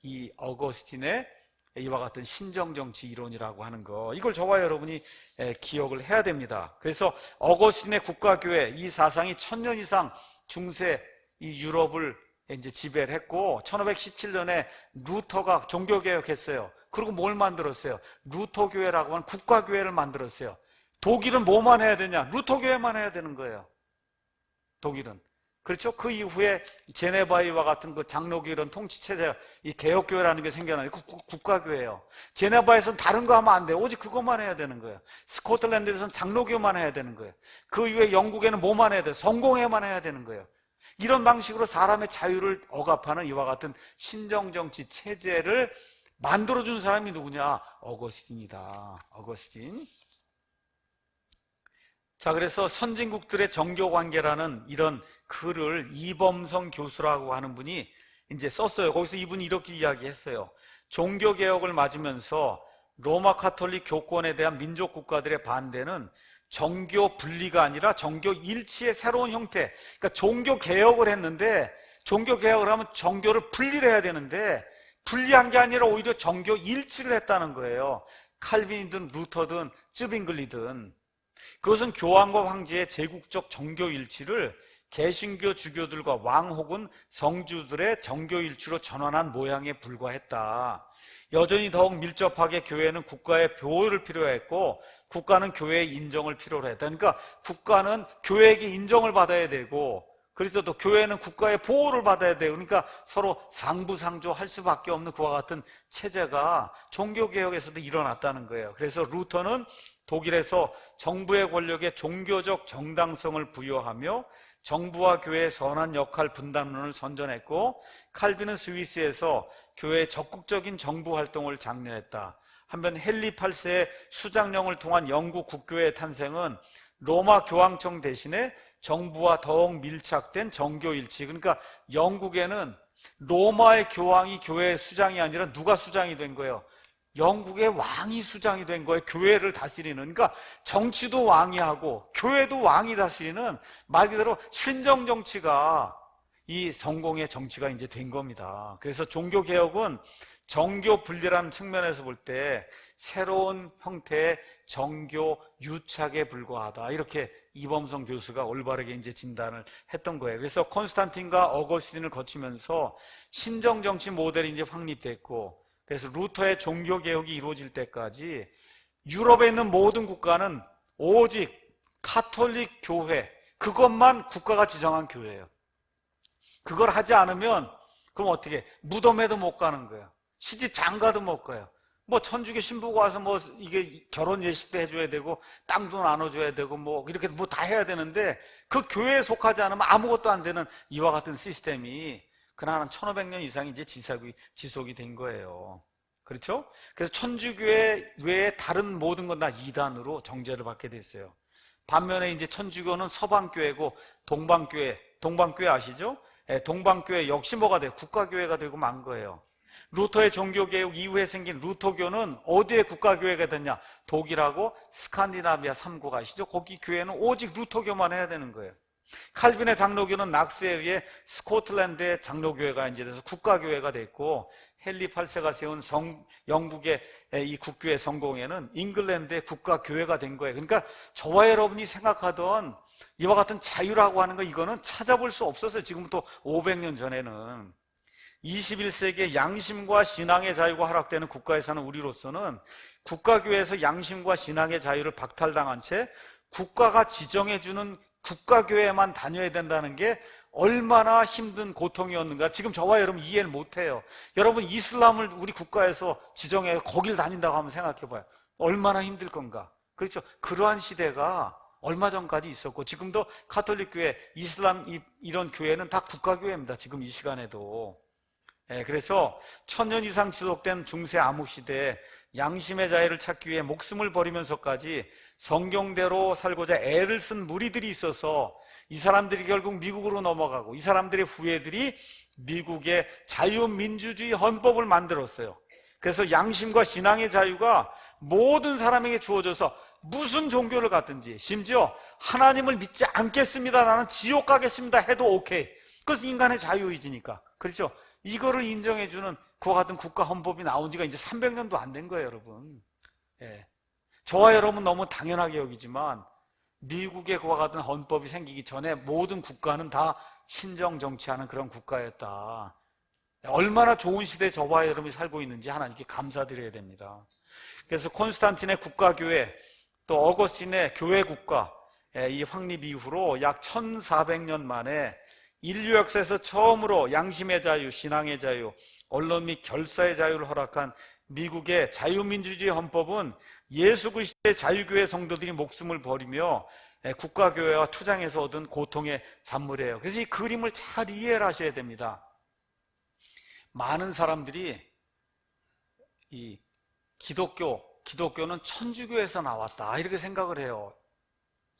이 어거스틴의 이와 같은 신정정치 이론이라고 하는 거, 이걸 저와 여러분이 기억을 해야 됩니다. 그래서 어거스틴의 국가교회, 이 사상이 1000년 이상 중세 이 유럽을 이제 지배를 했고, 1517년에 루터가 종교개혁했어요. 그리고 뭘 만들었어요? 루터교회라고 하는 국가교회를 만들었어요. 독일은 뭐만 해야 되냐? 루터교회만 해야 되는 거예요. 독일은. 그렇죠? 그 이후에 제네바이와 같은 그 장로교 이런 통치체제가 이 개혁교회라는 게 생겨나요. 국가교회예요. 제네바에서는 다른 거 하면 안 돼요. 오직 그것만 해야 되는 거예요. 스코틀랜드에서는 장로교만 해야 되는 거예요. 그 이후에 영국에는 뭐만 해야 돼요? 성공회만 해야 되는 거예요. 이런 방식으로 사람의 자유를 억압하는 이와 같은 신정정치 체제를 만들어준 사람이 누구냐? 어거스틴이다. 어거스틴. 자, 그래서 선진국들의 정교관계라는 이런 글을 이범성 교수라고 하는 분이 이제 썼어요. 거기서 이분이 이렇게 이야기했어요. 종교개혁을 맞으면서 로마 카톨릭 교권에 대한 민족 국가들의 반대는 정교 분리가 아니라 정교 일치의 새로운 형태. 그러니까 종교 개혁을 했는데, 종교 개혁을 하면 정교를 분리를 해야 되는데 분리한 게 아니라 오히려 정교 일치를 했다는 거예요. 칼빈이든 루터든 쯔빙글리든. 그것은 교황과 황제의 제국적 정교 일치를 개신교 주교들과 왕 혹은 성주들의 정교 일치로 전환한 모양에 불과했다. 여전히 더욱 밀접하게 교회는 국가의 보호를 필요했고 국가는 교회의 인정을 필요로 했다. 그러니까 국가는 교회에게 인정을 받아야 되고, 그래서 또 교회는 국가의 보호를 받아야 돼요. 그러니까 서로 상부상조할 수밖에 없는 그와 같은 체제가 종교개혁에서도 일어났다는 거예요. 그래서 루터는 독일에서 정부의 권력에 종교적 정당성을 부여하며 정부와 교회의 선한 역할 분담론을 선전했고, 칼빈은 스위스에서 교회의 적극적인 정부 활동을 장려했다. 한편 헨리 8세의 수장령을 통한 영국 국교회의 탄생은 로마 교황청 대신에 정부와 더욱 밀착된 정교일치. 그러니까 영국에는 로마의 교황이 교회의 수장이 아니라 누가 수장이 된 거예요? 영국의 왕이 수장이 된 거예요. 교회를 다스리는. 그러니까 정치도 왕이 하고 교회도 왕이 다스리는, 말 그대로 신정정치가 이 성공의 정치가 이제 된 겁니다. 그래서 종교개혁은 정교 분리라는 측면에서 볼 때 새로운 형태의 정교 유착에 불과하다. 이렇게 이범성 교수가 올바르게 이제 진단을 했던 거예요. 그래서 콘스탄틴과 어거스틴을 거치면서 신정정치 모델이 이제 확립됐고, 그래서 루터의 종교개혁이 이루어질 때까지 유럽에 있는 모든 국가는 오직 카톨릭 교회, 그것만 국가가 지정한 교회예요. 그걸 하지 않으면 그럼 어떻게, 무덤에도 못 가는 거예요. 시집 장가도 못 가요. 뭐 천주교 신부가 와서 뭐 이게 결혼 예식도 해줘야 되고 땅도 나눠줘야 되고 뭐 이렇게 뭐 다 해야 되는데, 그 교회에 속하지 않으면 아무것도 안 되는 이와 같은 시스템이 그날 한 1500년 이상이 이제 지속이 된 거예요. 그렇죠? 그래서 천주교회 외에 다른 모든 건 다 이단으로 정죄를 받게 됐어요. 반면에 이제 천주교는 서방교회고 동방교회 아시죠? 동방교회 역시 뭐가 돼요? 국가교회가 되고 만 거예요. 루터의 종교개혁 이후에 생긴 루터교는 어디에 국가교회가 됐냐? 독일하고 스칸디나비아 3국 아시죠? 거기 교회는 오직 루터교만 해야 되는 거예요. 칼빈의 장로교는 낙스에 의해 스코틀랜드의 장로교회가 이제 돼서 국가교회가 됐고, 헨리 8세가 세운 영국의 이 국교회 성공회는 잉글랜드의 국가교회가 된 거예요. 그러니까 저와 여러분이 생각하던 이와 같은 자유라고 하는 거, 이거는 찾아볼 수 없었어요. 지금부터 500년 전에는. 21세기에 양심과 신앙의 자유가 허락되는 국가에 사는 우리로서는 국가교회에서 양심과 신앙의 자유를 박탈당한 채 국가가 지정해주는 국가교회만 다녀야 된다는 게 얼마나 힘든 고통이었는가 지금 저와 여러분 이해를 못해요. 여러분 이슬람을 우리 국가에서 지정해 거길 다닌다고 한번 생각해봐요. 얼마나 힘들 건가. 그렇죠? 그러한 시대가 얼마 전까지 있었고, 지금도 카톨릭 교회, 이슬람 이런 교회는 다 국가교회입니다. 지금 이 시간에도. 그래서 1000년 이상 지속된 중세 암흑 시대에 양심의 자유를 찾기 위해 목숨을 버리면서까지 성경대로 살고자 애를 쓴 무리들이 있어서 이 사람들이 결국 미국으로 넘어가고, 이 사람들의 후예들이 미국의 자유민주주의 헌법을 만들었어요. 그래서 양심과 신앙의 자유가 모든 사람에게 주어져서 무슨 종교를 갖든지, 심지어 하나님을 믿지 않겠습니다, 나는 지옥 가겠습니다 해도 오케이. 그것은 인간의 자유의지니까. 그렇죠? 이거를 인정해주는 그와 같은 국가 헌법이 나온 지가 이제 300년도 안 된 거예요, 여러분. 저와 여러분 너무 당연하게 여기지만 미국의 그와 같은 헌법이 생기기 전에 모든 국가는 다 신정 정치하는 그런 국가였다. 얼마나 좋은 시대에 저와 여러분이 살고 있는지 하나님께 감사드려야 됩니다. 그래서 콘스탄틴의 국가교회, 또 어거스틴의 교회국가, 이 확립 이후로 약 1400년 만에 인류 역사에서 처음으로 양심의 자유, 신앙의 자유, 언론 및 결사의 자유를 허락한 미국의 자유민주주의 헌법은 예수 그리스도의 자유교회 성도들이 목숨을 버리며 국가교회와 투쟁에서 얻은 고통의 산물이에요. 그래서 이 그림을 잘 이해를 하셔야 됩니다. 많은 사람들이 이 기독교는 천주교에서 나왔다 이렇게 생각을 해요.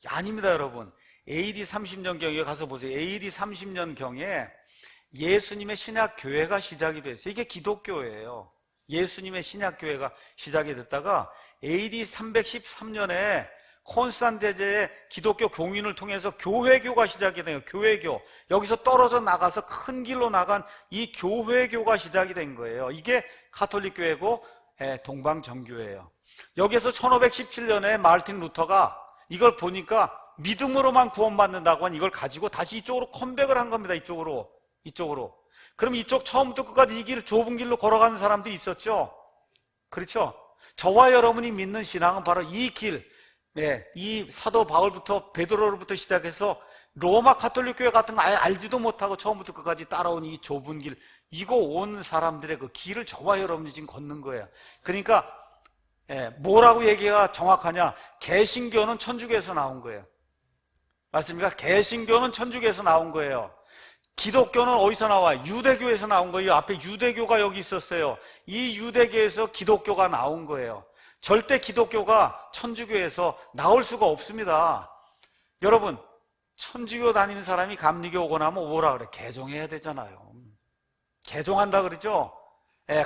아닙니다, 여러분. AD 30년경에 가서 보세요. AD 30년경에 예수님의 신약교회가 시작이 됐어요. 이게 기독교예요. 예수님의 신약교회가 시작이 됐다가 AD 313년에 콘스탄티제의 기독교 공인을 통해서 교회교가 시작이 돼요. 교회교. 여기서 떨어져 나가서 큰 길로 나간 이 교회교가 시작이 된 거예요. 이게 가톨릭교회고 동방정교회예요. 여기서 1517년에 마르틴 루터가 이걸 보니까 믿음으로만 구원받는다고 한 이걸 가지고 다시 이쪽으로 컴백을 한 겁니다. 이쪽으로. 그럼 이쪽 처음부터 끝까지 이 길, 좁은 길로 걸어가는 사람들이 있었죠? 그렇죠? 저와 여러분이 믿는 신앙은 바로 이 길, 이 사도 바울부터 베드로로부터 시작해서 로마 가톨릭 교회 같은 거 아예 알지도 못하고 처음부터 끝까지 따라온 이 좁은 길, 이거 온 사람들의 그 길을 저와 여러분이 지금 걷는 거예요. 그러니까 뭐라고 얘기가 정확하냐? 개신교는 천주교에서 나온 거예요. 맞습니까? 개신교는 천주교에서 나온 거예요. 기독교는 어디서 나와요? 유대교에서 나온 거예요. 앞에 유대교가 여기 있었어요. 이 유대교에서 기독교가 나온 거예요. 절대 기독교가 천주교에서 나올 수가 없습니다. 여러분, 천주교 다니는 사람이 감리교 오고 나면 뭐라 그래? 개종해야 되잖아요. 개종한다 그러죠?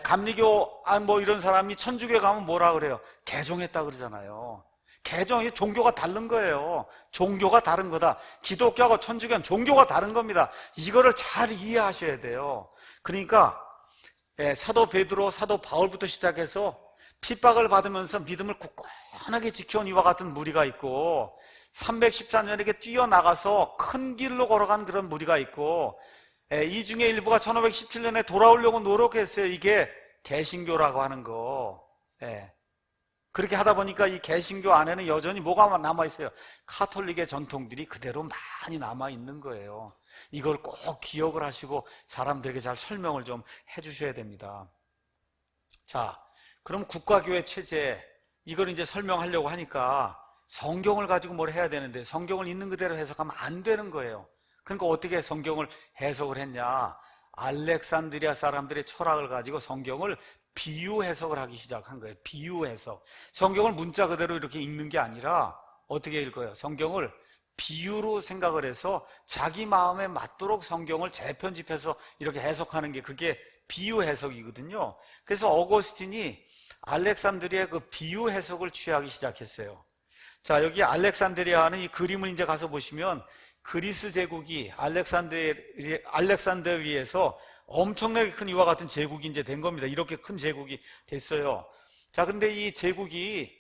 감리교 뭐 이런 사람이 천주교에 가면 뭐라 그래요? 개종했다 그러잖아요. 개종이 종교가 다른 거예요. 종교가 다른 거다. 기독교하고 천주교는 종교가 다른 겁니다. 이거를 잘 이해하셔야 돼요. 그러니까 사도 베드로, 사도 바울부터 시작해서 핍박을 받으면서 믿음을 굳건하게 지켜온 이와 같은 무리가 있고 314년에게 뛰어나가서 큰 길로 걸어간 그런 무리가 있고 이 중에 일부가 1517년에 돌아오려고 노력했어요. 이게 개신교라고 하는 거. 그렇게 하다 보니까 이 개신교 안에는 여전히 뭐가 남아있어요? 카톨릭의 전통들이 그대로 많이 남아있는 거예요. 이걸 꼭 기억을 하시고 사람들에게 잘 설명을 좀 해주셔야 됩니다. 자, 그럼 국가교회 체제, 이걸 이제 설명하려고 하니까 성경을 가지고 뭘 해야 되는데 성경을 있는 그대로 해석하면 안 되는 거예요. 그러니까 어떻게 성경을 해석을 했냐? 알렉산드리아 사람들의 철학을 가지고 성경을 비유 해석을 하기 시작한 거예요. 비유 해석. 성경을 문자 그대로 이렇게 읽는 게 아니라 어떻게 읽어요? 성경을 비유로 생각을 해서 자기 마음에 맞도록 성경을 재편집해서 이렇게 해석하는 게 그게 비유 해석이거든요. 그래서 어거스틴이 알렉산드리아의 그 비유 해석을 취하기 시작했어요. 자, 여기 알렉산드리아는 이 그림을 이제 가서 보시면 그리스 제국이 알렉산더 위에서 엄청나게 큰 이와 같은 제국이 이제 된 겁니다. 이렇게 큰 제국이 됐어요. 자, 근데 이 제국이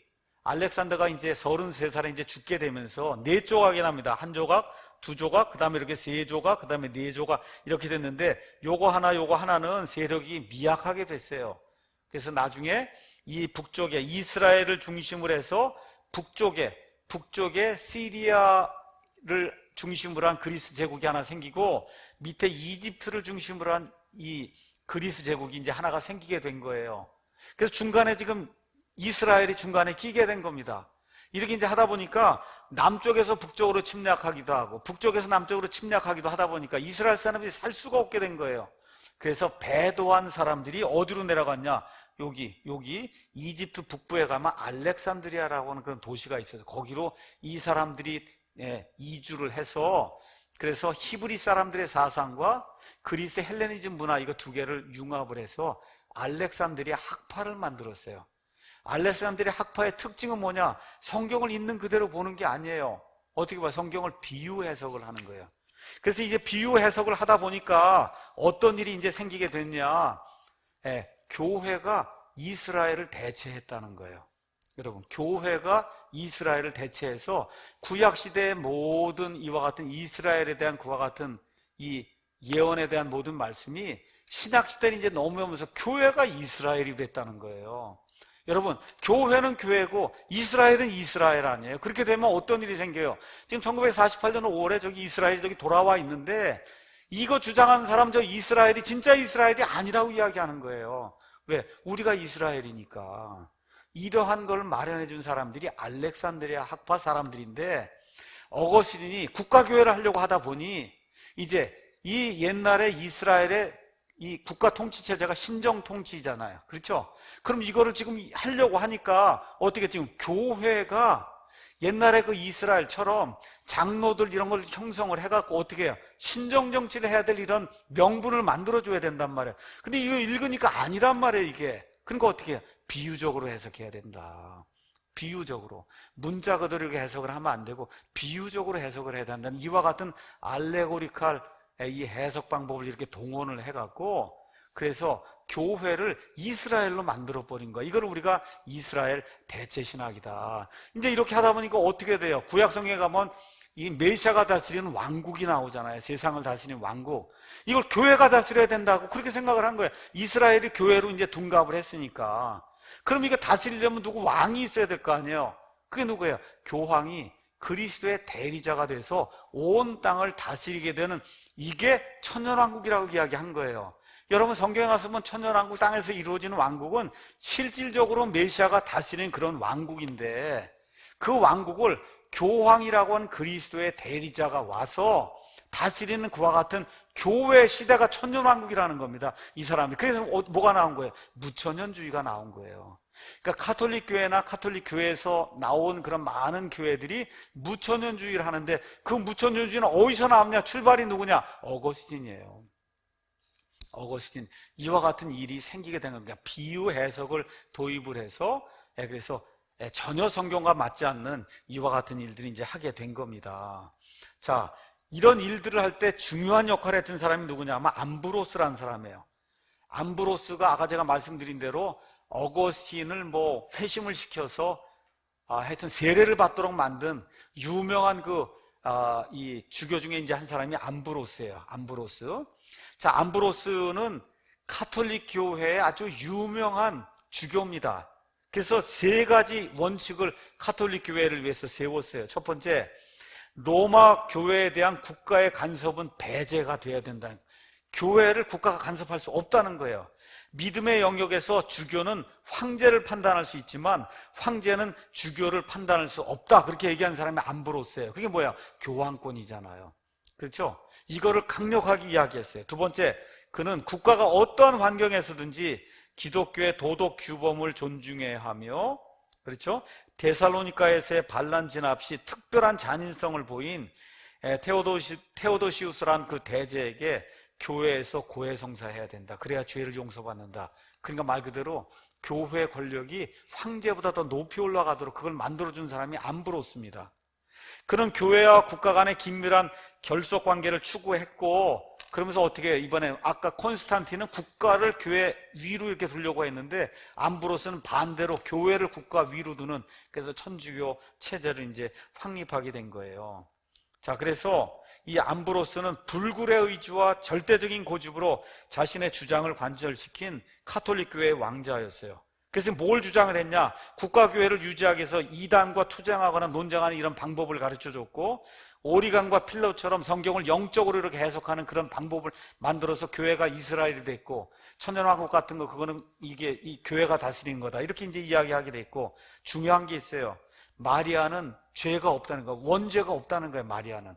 알렉산더가 이제 33살에 이제 죽게 되면서 4조각이 납니다. 한 조각, 두 조각, 그 다음에 이렇게 3조각, 그 다음에 4조각 이렇게 됐는데 요거 하나는 세력이 미약하게 됐어요. 그래서 나중에 이 북쪽에 이스라엘을 중심으로 해서 북쪽에 시리아를 중심으로 한 그리스 제국이 하나 생기고 밑에 이집트를 중심으로 한 이 그리스 제국이 이제 하나가 생기게 된 거예요. 그래서 중간에 지금 이스라엘이 중간에 끼게 된 겁니다. 이렇게 이제 하다 보니까 남쪽에서 북쪽으로 침략하기도 하고 북쪽에서 남쪽으로 침략하기도 하다 보니까 이스라엘 사람들이 살 수가 없게 된 거예요. 그래서 배도한 사람들이 어디로 내려갔냐? 여기 이집트 북부에 가면 알렉산드리아라고 하는 그런 도시가 있어요. 거기로 이 사람들이 이주를 해서 그래서 히브리 사람들의 사상과 그리스 헬레니즘 문화 이거 두 개를 융합을 해서 알렉산드리아 학파를 만들었어요. 알렉산드리아 학파의 특징은 뭐냐? 성경을 있는 그대로 보는 게 아니에요. 어떻게 봐요? 성경을 비유 해석을 하는 거예요. 그래서 이제 비유 해석을 하다 보니까 어떤 일이 이제 생기게 됐냐? 교회가 이스라엘을 대체했다는 거예요. 여러분, 교회가 이스라엘을 대체해서 구약시대의 모든 이와 같은 이스라엘에 대한 그와 같은 이 예언에 대한 모든 말씀이 신약시대를 이제 넘어오면서 교회가 이스라엘이 됐다는 거예요. 여러분, 교회는 교회고 이스라엘은 이스라엘 아니에요. 그렇게 되면 어떤 일이 생겨요? 지금 1948년 5월에 저기 이스라엘이 저기 돌아와 있는데 이거 주장하는 사람 저 이스라엘이 진짜 이스라엘이 아니라고 이야기하는 거예요. 왜? 우리가 이스라엘이니까. 이러한 걸 마련해 준 사람들이 알렉산드리아 학파 사람들인데 어거스틴이 국가교회를 하려고 하다 보니 이제 이 옛날에 이스라엘의 이 국가 통치 체제가 신정 통치잖아요. 그렇죠? 그럼 이거를 지금 하려고 하니까 어떻게 지금 교회가 옛날에 그 이스라엘처럼 장로들 이런 걸 형성을 해갖고 어떻게 해요? 신정 정치를 해야 될 이런 명분을 만들어줘야 된단 말이에요. 근데 이거 읽으니까 아니란 말이에요, 이게. 그러니까 어떻게 해요? 비유적으로 해석해야 된다. 비유적으로. 문자 그대로 해석을 하면 안 되고 비유적으로 해석을 해야 된다는 이와 같은 알레고리칼 이 해석 방법을 이렇게 동원을 해갖고 그래서 교회를 이스라엘로 만들어버린 거야. 이걸 우리가 이스라엘 대체신학이다. 이제 이렇게 하다 보니까 어떻게 돼요? 구약성경에 가면 이 메시아가 다스리는 왕국이 나오잖아요. 세상을 다스리는 왕국. 이걸 교회가 다스려야 된다고 그렇게 생각을 한 거예요. 이스라엘이 교회로 이제 둔갑을 했으니까. 그럼 이거 다스리려면 누구 왕이 있어야 될 거 아니에요? 그게 누구예요? 교황이 그리스도의 대리자가 돼서 온 땅을 다스리게 되는 이게 천년왕국이라고 이야기한 거예요. 여러분 성경에 가서 보면 천년왕국 땅에서 이루어지는 왕국은 실질적으로 메시아가 다스리는 그런 왕국인데 그 왕국을 교황이라고 하는 그리스도의 대리자가 와서 다스리는 그와 같은 교회 시대가 천년왕국이라는 겁니다. 이 사람이. 그래서 뭐가 나온 거예요? 무천년주의가 나온 거예요. 그러니까 카톨릭 교회나 카톨릭 교회에서 나온 그런 많은 교회들이 무천년주의를 하는데 그 무천년주의는 어디서 나왔냐? 출발이 누구냐? 어거스틴이에요. 어거스틴. 이와 같은 일이 생기게 된 겁니다. 비유 해석을 도입을 해서 그래서 전혀 성경과 맞지 않는 이와 같은 일들이 이제 하게 된 겁니다. 자, 이런 일들을 할 때 중요한 역할을 했던 사람이 누구냐? 아마 암브로스라는 사람이에요. 암브로스가 아까 제가 말씀드린 대로 어거스틴을 뭐 회심을 시켜서 하여튼 세례를 받도록 만든 유명한 이 주교 중에 이제 한 사람이 암브로스예요. 암브로스. 자, 암브로스는 카톨릭 교회의 아주 유명한 주교입니다. 그래서 세 가지 원칙을 카톨릭 교회를 위해서 세웠어요. 첫 번째, 로마 교회에 대한 국가의 간섭은 배제가 돼야 된다는 거예요. 교회를 국가가 간섭할 수 없다는 거예요. 믿음의 영역에서 주교는 황제를 판단할 수 있지만 황제는 주교를 판단할 수 없다. 그렇게 얘기한 사람이 암브로스예요. 그게 뭐야? 교황권이잖아요. 그렇죠? 이거를 강력하게 이야기했어요. 두 번째, 그는 국가가 어떠한 환경에서든지 기독교의 도덕 규범을 존중해야 하며, 그렇죠? 데살로니가에서의 반란 진압 시 특별한 잔인성을 보인 테오도시우스란 그 대제에게 교회에서 고해성사해야 된다. 그래야 죄를 용서받는다. 그러니까 말 그대로 교회 권력이 황제보다 더 높이 올라가도록 그걸 만들어준 사람이 암브로스입니다. 그는 교회와 국가 간의 긴밀한 결속 관계를 추구했고, 그러면서 어떻게 해요? 이번에 아까 콘스탄틴은 국가를 교회 위로 이렇게 두려고 했는데 암브로스는 반대로 교회를 국가 위로 두는, 그래서 천주교 체제를 이제 확립하게 된 거예요. 자, 그래서 이 암브로스는 불굴의 의지와 절대적인 고집으로 자신의 주장을 관철시킨 카톨릭 교회의 왕자였어요. 그래서 뭘 주장을 했냐? 국가교회를 유지하기 위해서 이단과 투쟁하거나 논쟁하는 이런 방법을 가르쳐줬고, 오리간과 필로처럼 성경을 영적으로 이렇게 해석하는 그런 방법을 만들어서 교회가 이스라엘이 됐고, 천년왕국 같은 거 그거는 이게 이 교회가 다스리는 거다, 이렇게 이제 이야기하게 됐고, 중요한 게 있어요. 마리아는 죄가 없다는 거, 원죄가 없다는 거예요. 마리아는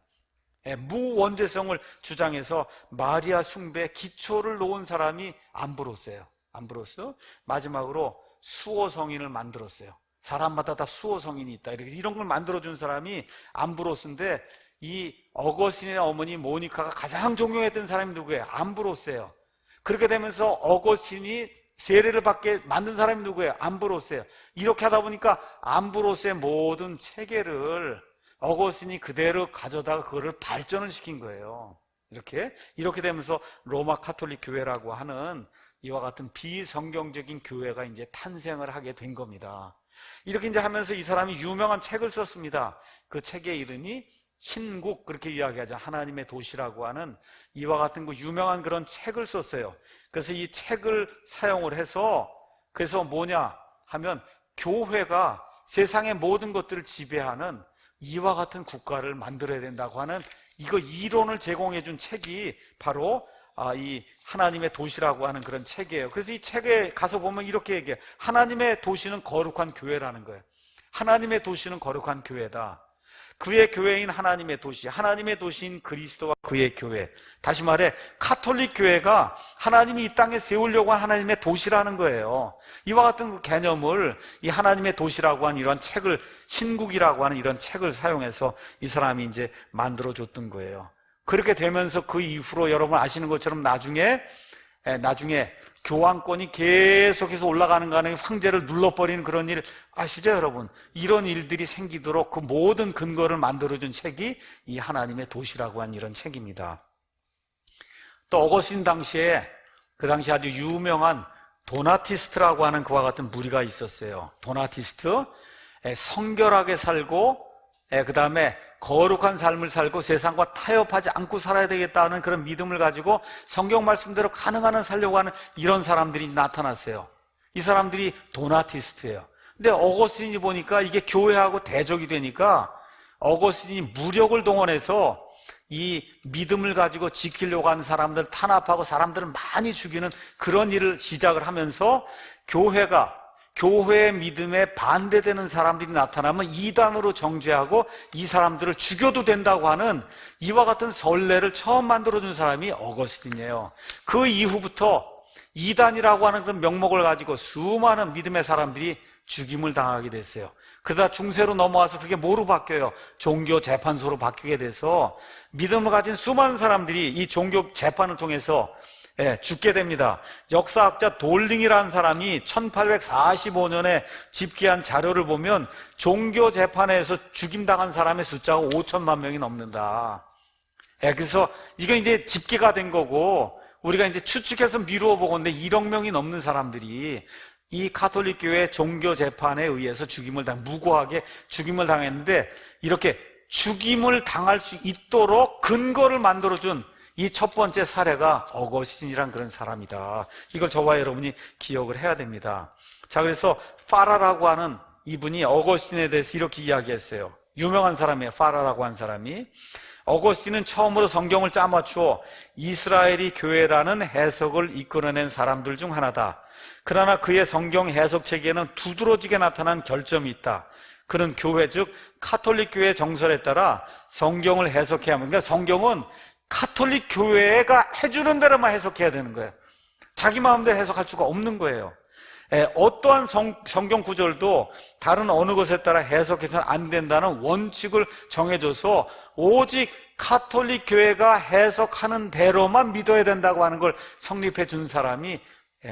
무원죄성을 주장해서 마리아 숭배에 기초를 놓은 사람이 암브로스예요. 암브로스. 마지막으로 수호성인을 만들었어요. 사람마다 다 수호성인이 있다, 이런 걸 만들어준 사람이 암브로스인데, 이 어거스틴의 어머니 모니카가 가장 존경했던 사람이 누구예요? 암브로스예요. 그렇게 되면서 어거스틴이 세례를 받게 만든 사람이 누구예요? 암브로스예요. 이렇게 하다 보니까 암브로스의 모든 체계를 어거스틴이 그대로 가져다가 그거를 발전을 시킨 거예요. 이렇게 되면서 로마 카톨릭 교회라고 하는 이와 같은 비성경적인 교회가 이제 탄생을 하게 된 겁니다. 이렇게 이제 하면서 이 사람이 유명한 책을 썼습니다. 그 책의 이름이 신국, 그렇게 이야기하자, 하나님의 도시라고 하는 이와 같은 그 유명한 그런 책을 썼어요. 그래서 이 책을 사용을 해서, 그래서 뭐냐? 하면 교회가 세상의 모든 것들을 지배하는 이와 같은 국가를 만들어야 된다고 하는 이거 이론을 제공해 준 책이 바로 이 하나님의 도시라고 하는 그런 책이에요. 그래서 이 책에 가서 보면 이렇게 얘기해요. 하나님의 도시는 거룩한 교회라는 거예요. 하나님의 도시는 거룩한 교회다. 그의 교회인 하나님의 도시, 하나님의 도시인 그리스도와 그의 교회. 다시 말해 카톨릭 교회가 하나님이 이 땅에 세우려고 한 하나님의 도시라는 거예요. 이와 같은 그 개념을 이 하나님의 도시라고 하는 이런 책을, 신국이라고 하는 이런 책을 사용해서 이 사람이 이제 만들어줬던 거예요. 그렇게 되면서 그 이후로 여러분 아시는 것처럼 나중에 교황권이 계속해서 올라가는 가는 황제를 눌러버리는 그런 일 아시죠, 여러분? 이런 일들이 생기도록 그 모든 근거를 만들어준 책이 이 하나님의 도시라고 하는 이런 책입니다. 또 어거스틴 당시에 그 당시 아주 유명한 도나티스트라고 하는 그와 같은 무리가 있었어요. 도나티스트, 성결하게 살고 그 다음에 거룩한 삶을 살고 세상과 타협하지 않고 살아야 되겠다는 그런 믿음을 가지고 성경 말씀대로 가능한 한 살려고 하는 이런 사람들이 나타났어요. 이 사람들이 도나티스트예요. 근데 어거스틴이 보니까 이게 교회하고 대적이 되니까 어거스틴이 무력을 동원해서 이 믿음을 가지고 지키려고 하는 사람들 탄압하고 사람들을 많이 죽이는 그런 일을 시작을 하면서 교회의 믿음에 반대되는 사람들이 나타나면 이단으로 정죄하고 이 사람들을 죽여도 된다고 하는 이와 같은 선례를 처음 만들어준 사람이 어거스틴이에요. 그 이후부터 이단이라고 하는 그 명목을 가지고 수많은 믿음의 사람들이 죽임을 당하게 됐어요. 그러다 중세로 넘어와서 그게 뭐로 바뀌어요? 종교 재판소로 바뀌게 돼서 믿음을 가진 수많은 사람들이 이 종교 재판을 통해서 죽게 됩니다. 역사학자 돌링이라는 사람이 1845년에 집계한 자료를 보면 종교 재판에서 죽임당한 사람의 숫자가 5천만 명이 넘는다. 그래서 이건 이제 집계가 된 거고 우리가 이제 추측해서 미루어 보건데 1억 명이 넘는 사람들이 이 가톨릭 교회 종교 재판에 의해서 무고하게 죽임을 당했는데 이렇게 죽임을 당할 수 있도록 근거를 만들어준 이 첫 번째 사례가 어거스틴이란 그런 사람이다. 이걸 저와 여러분이 기억을 해야 됩니다. 자, 그래서 파라라고 하는 이분이 어거스틴에 대해서 이렇게 이야기했어요. 유명한 사람이에요. 파라라고 하는 사람이. 어거스틴은 처음으로 성경을 짜맞추어 이스라엘이 교회라는 해석을 이끌어낸 사람들 중 하나다. 그러나 그의 성경 해석 체계에는 두드러지게 나타난 결점이 있다. 그는 교회 즉 카톨릭 교회 정설에 따라 성경을 해석해야 합니다. 그러니까 성경은 카톨릭 교회가 해주는 대로만 해석해야 되는 거예요. 자기 마음대로 해석할 수가 없는 거예요. 어떠한 성경 구절도 다른 어느 것에 따라 해석해서는 안 된다는 원칙을 정해줘서 오직 카톨릭 교회가 해석하는 대로만 믿어야 된다고 하는 걸 성립해 준 사람이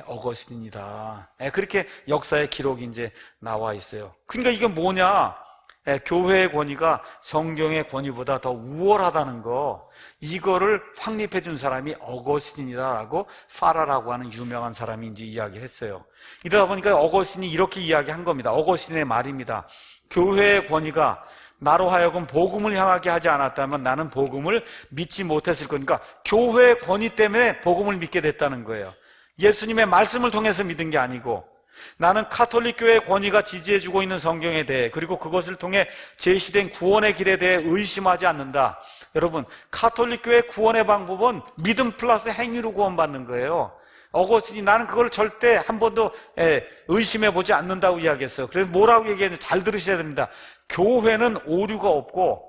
어거스틴이다. 그렇게 역사의 기록이 이제 나와 있어요. 그러니까 이게 뭐냐? 교회의 권위가 성경의 권위보다 더 우월하다는 거, 이거를 확립해 준 사람이 어거스틴이다라고 파라라고 하는 유명한 사람이 이제 이야기했어요. 이러다 보니까 어거스틴이 이렇게 이야기한 겁니다. 어거스틴의 말입니다. 교회의 권위가 나로 하여금 복음을 향하게 하지 않았다면 나는 복음을 믿지 못했을 거니까 교회의 권위 때문에 복음을 믿게 됐다는 거예요. 예수님의 말씀을 통해서 믿은 게 아니고 나는 카톨릭 교회의 권위가 지지해주고 있는 성경에 대해 그리고 그것을 통해 제시된 구원의 길에 대해 의심하지 않는다. 여러분, 카톨릭 교회의 구원의 방법은 믿음 플러스 행위로 구원받는 거예요. 어거스틴이 나는 그걸 절대 한 번도 의심해보지 않는다고 이야기했어요. 그래서 뭐라고 얘기했는지 잘 들으셔야 됩니다. 교회는 오류가 없고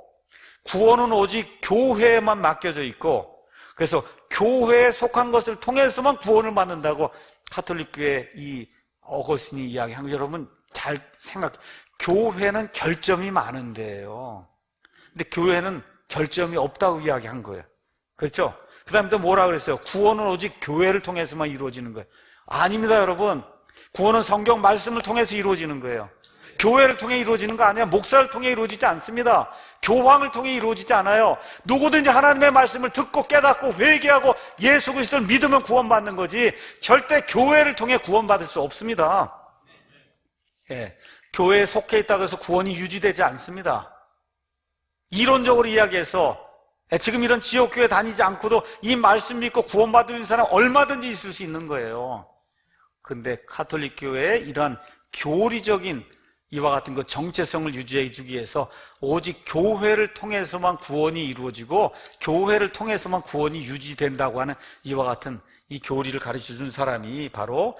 구원은 오직 교회에만 맡겨져 있고 그래서 교회에 속한 것을 통해서만 구원을 받는다고 카톨릭 교회 이 어거스틴이 이야기한 거 여러분 잘 교회는 결점이 많은데요. 근데 교회는 결점이 없다고 이야기한 거예요. 그렇죠? 그 다음에 또 뭐라 그랬어요? 구원은 오직 교회를 통해서만 이루어지는 거예요. 아닙니다, 여러분. 구원은 성경 말씀을 통해서 이루어지는 거예요. 교회를 통해 이루어지는 거 아니야. 목사를 통해 이루어지지 않습니다. 교황을 통해 이루어지지 않아요. 누구든지 하나님의 말씀을 듣고 깨닫고 회개하고 예수 그리스도를 믿으면 구원받는 거지 절대 교회를 통해 구원받을 수 없습니다. 교회에 속해 있다고 해서 구원이 유지되지 않습니다. 이론적으로 이야기해서 지금 이런 지역교회 다니지 않고도 이 말씀 믿고 구원받는 사람 얼마든지 있을 수 있는 거예요. 근데 카톨릭 교회의 이러한 교리적인 이와 같은 그 정체성을 유지해 주기 위해서 오직 교회를 통해서만 구원이 이루어지고 교회를 통해서만 구원이 유지된다고 하는 이와 같은 이 교리를 가르쳐 준 사람이 바로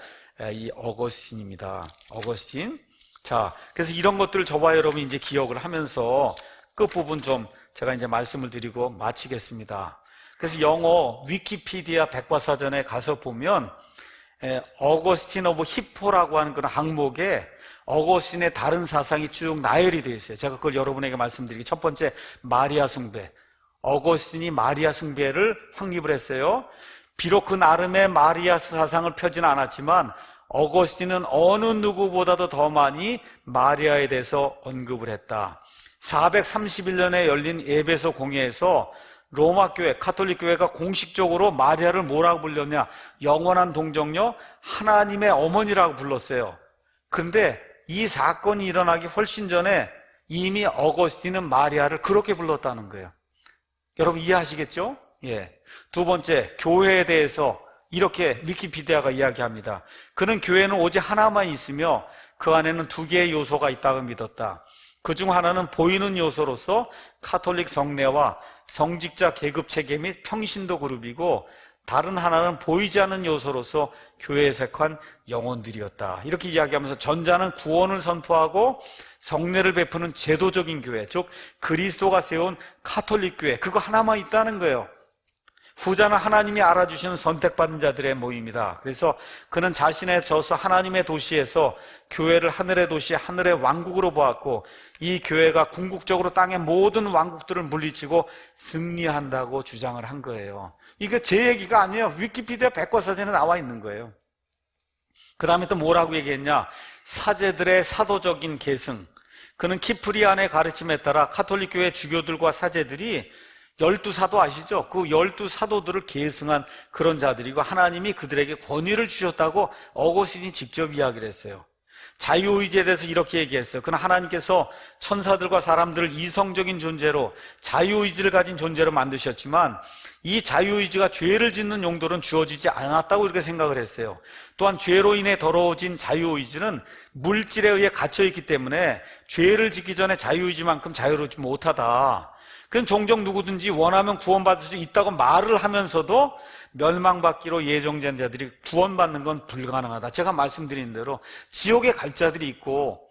이 어거스틴입니다. 어거스틴. 자, 그래서 이런 것들을 저와 여러분이 이제 기억을 하면서 끝부분 좀 제가 이제 말씀을 드리고 마치겠습니다. 그래서 영어 위키피디아 백과사전에 가서 보면 어거스틴 오브 히포라고 하는 그런 항목에 어거스틴의 다른 사상이 쭉 나열이 되어 있어요. 제가 그걸 여러분에게 말씀드리기. 첫 번째, 마리아 숭배. 어거스틴이 마리아 숭배를 확립을 했어요. 비록 그 나름의 마리아 사상을 펴지는 않았지만 어거스틴은 어느 누구보다도 더 많이 마리아에 대해서 언급을 했다. 431년에 열린 에베소 공회에서 로마 교회, 카톨릭 교회가 공식적으로 마리아를 뭐라고 불렀냐? 영원한 동정녀, 하나님의 어머니라고 불렀어요. 그런데 이 사건이 일어나기 훨씬 전에 이미 어거스틴은 마리아를 그렇게 불렀다는 거예요. 여러분 이해하시겠죠? 예. 두 번째, 교회에 대해서 이렇게 위키피디아가 이야기합니다. 그는 교회는 오직 하나만 있으며 그 안에는 두 개의 요소가 있다고 믿었다. 그중 하나는 보이는 요소로서 카톨릭 성례와 성직자 계급 체계 및 평신도 그룹이고 다른 하나는 보이지 않는 요소로서 교회에 속한 영혼들이었다. 이렇게 이야기하면서 전자는 구원을 선포하고 성례를 베푸는 제도적인 교회, 즉 그리스도가 세운 카톨릭 교회, 그거 하나만 있다는 거예요. 후자는 하나님이 알아주시는 선택받은 자들의 모임이다. 그래서 그는 자신의 저서 하나님의 도시에서 교회를 하늘의 도시, 하늘의 왕국으로 보았고 이 교회가 궁극적으로 땅의 모든 왕국들을 물리치고 승리한다고 주장을 한 거예요. 이게 제 얘기가 아니에요. 위키피디아 백과사전에 나와 있는 거예요. 그 다음에 또 뭐라고 얘기했냐? 사제들의 사도적인 계승. 그는 키프리안의 가르침에 따라 카톨릭 교회 주교들과 사제들이 12사도 아시죠? 그 12사도들을 계승한 그런 자들이고 하나님이 그들에게 권위를 주셨다고 어거스틴이 직접 이야기를 했어요. 자유의지에 대해서 이렇게 얘기했어요. 그는 하나님께서 천사들과 사람들을 이성적인 존재로 자유의지를 가진 존재로 만드셨지만 이 자유의지가 죄를 짓는 용도는 주어지지 않았다고 이렇게 생각을 했어요. 또한 죄로 인해 더러워진 자유의지는 물질에 의해 갇혀있기 때문에 죄를 짓기 전에 자유의지만큼 자유롭지 못하다. 그건 종종 누구든지 원하면 구원받을 수 있다고 말을 하면서도 멸망받기로 예정된 자들이 구원받는 건 불가능하다. 제가 말씀드린 대로 지옥에 갈 자들이 있고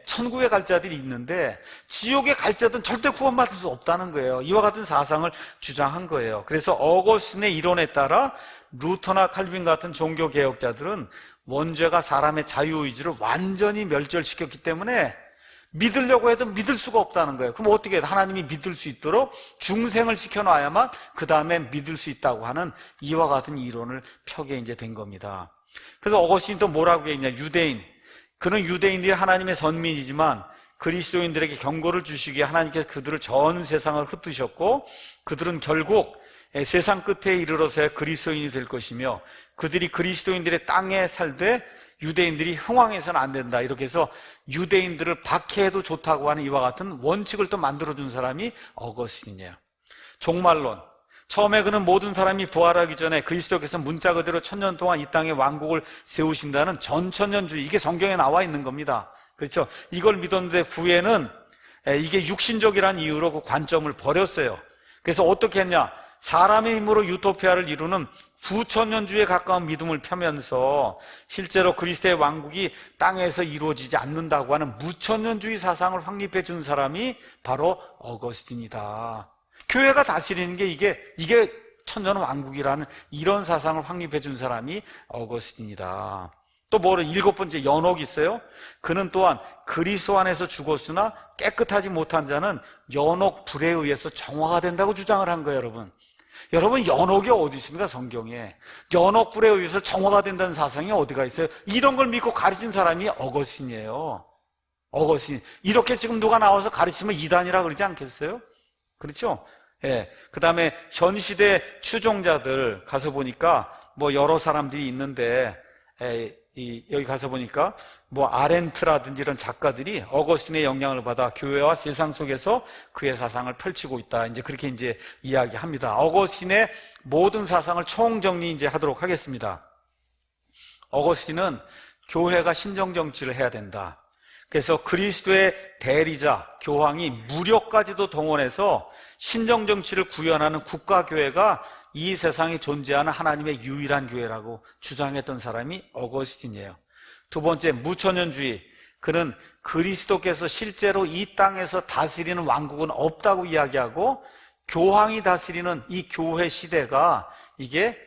천국에 갈 자들이 있는데 지옥에 갈 자들은 절대 구원받을 수 없다는 거예요. 이와 같은 사상을 주장한 거예요. 그래서 어거스틴의 이론에 따라 루터나 칼빈 같은 종교개혁자들은 원죄가 사람의 자유의지를 완전히 멸절시켰기 때문에 믿으려고 해도 믿을 수가 없다는 거예요. 그럼 어떻게 해요? 하나님이 믿을 수 있도록 중생을 시켜놔야만 그 다음에 믿을 수 있다고 하는 이와 같은 이론을 펴게 이제 된 겁니다. 그래서 어거스틴이 또 뭐라고 했냐? 유대인. 그는 유대인들이 하나님의 선민이지만 그리스도인들에게 경고를 주시기에 하나님께서 그들을 전 세상을 흩으셨고 그들은 결국 세상 끝에 이르러서야 그리스도인이 될 것이며 그들이 그리스도인들의 땅에 살되 유대인들이 흥왕해서는 안 된다. 이렇게 해서 유대인들을 박해해도 좋다고 하는 이와 같은 원칙을 또 만들어준 사람이 어거스틴이에요. 종말론. 처음에 그는 모든 사람이 부활하기 전에 그리스도께서 문자 그대로 1000년 동안 이 땅에 왕국을 세우신다는 전천년주의, 이게 성경에 나와 있는 겁니다. 그렇죠? 이걸 믿었는데 후에는 이게 육신적이라는 이유로 그 관점을 버렸어요. 그래서 어떻게 했냐? 사람의 힘으로 유토피아를 이루는 9000년주에 가까운 믿음을 펴면서 실제로 그리스도의 왕국이 땅에서 이루어지지 않는다고 하는 무천년주의 사상을 확립해 준 사람이 바로 어거스틴이다. 교회가 다스리는 게 이게 천년 왕국이라는 이런 사상을 확립해 준 사람이 어거스틴이다. 또 뭐를 7번째 연옥이 있어요. 그는 또한 그리스도 안에서 죽었으나 깨끗하지 못한 자는 연옥 불에 의해서 정화가 된다고 주장을 한 거예요, 여러분. 여러분, 연옥이 어디 있습니까? 성경에. 연옥 불에 의해서 정화가 된다는 사상이 어디가 있어요? 이런 걸 믿고 가르친 사람이 어거스틴이에요. 어거스틴. 이렇게 지금 누가 나와서 가르치면 이단이라 그러지 않겠어요? 그렇죠? 예. 그 다음에 현 시대 추종자들 가서 보니까 뭐 여러 사람들이 있는데, 여기 가서 보니까 뭐 아렌트라든지 이런 작가들이 어거스틴의 영향을 받아 교회와 세상 속에서 그의 사상을 펼치고 있다. 이제 그렇게 이제 이야기합니다. 어거스틴의 모든 사상을 총정리 이제 하도록 하겠습니다. 어거스틴은 교회가 신정정치를 해야 된다. 그래서 그리스도의 대리자 교황이 무력까지도 동원해서 신정정치를 구현하는 국가교회가 이 세상에 존재하는 하나님의 유일한 교회라고 주장했던 사람이 어거스틴이에요. 두 번째, 무천년주의. 그는 그리스도께서 실제로 이 땅에서 다스리는 왕국은 없다고 이야기하고 교황이 다스리는 이 교회 시대가 이게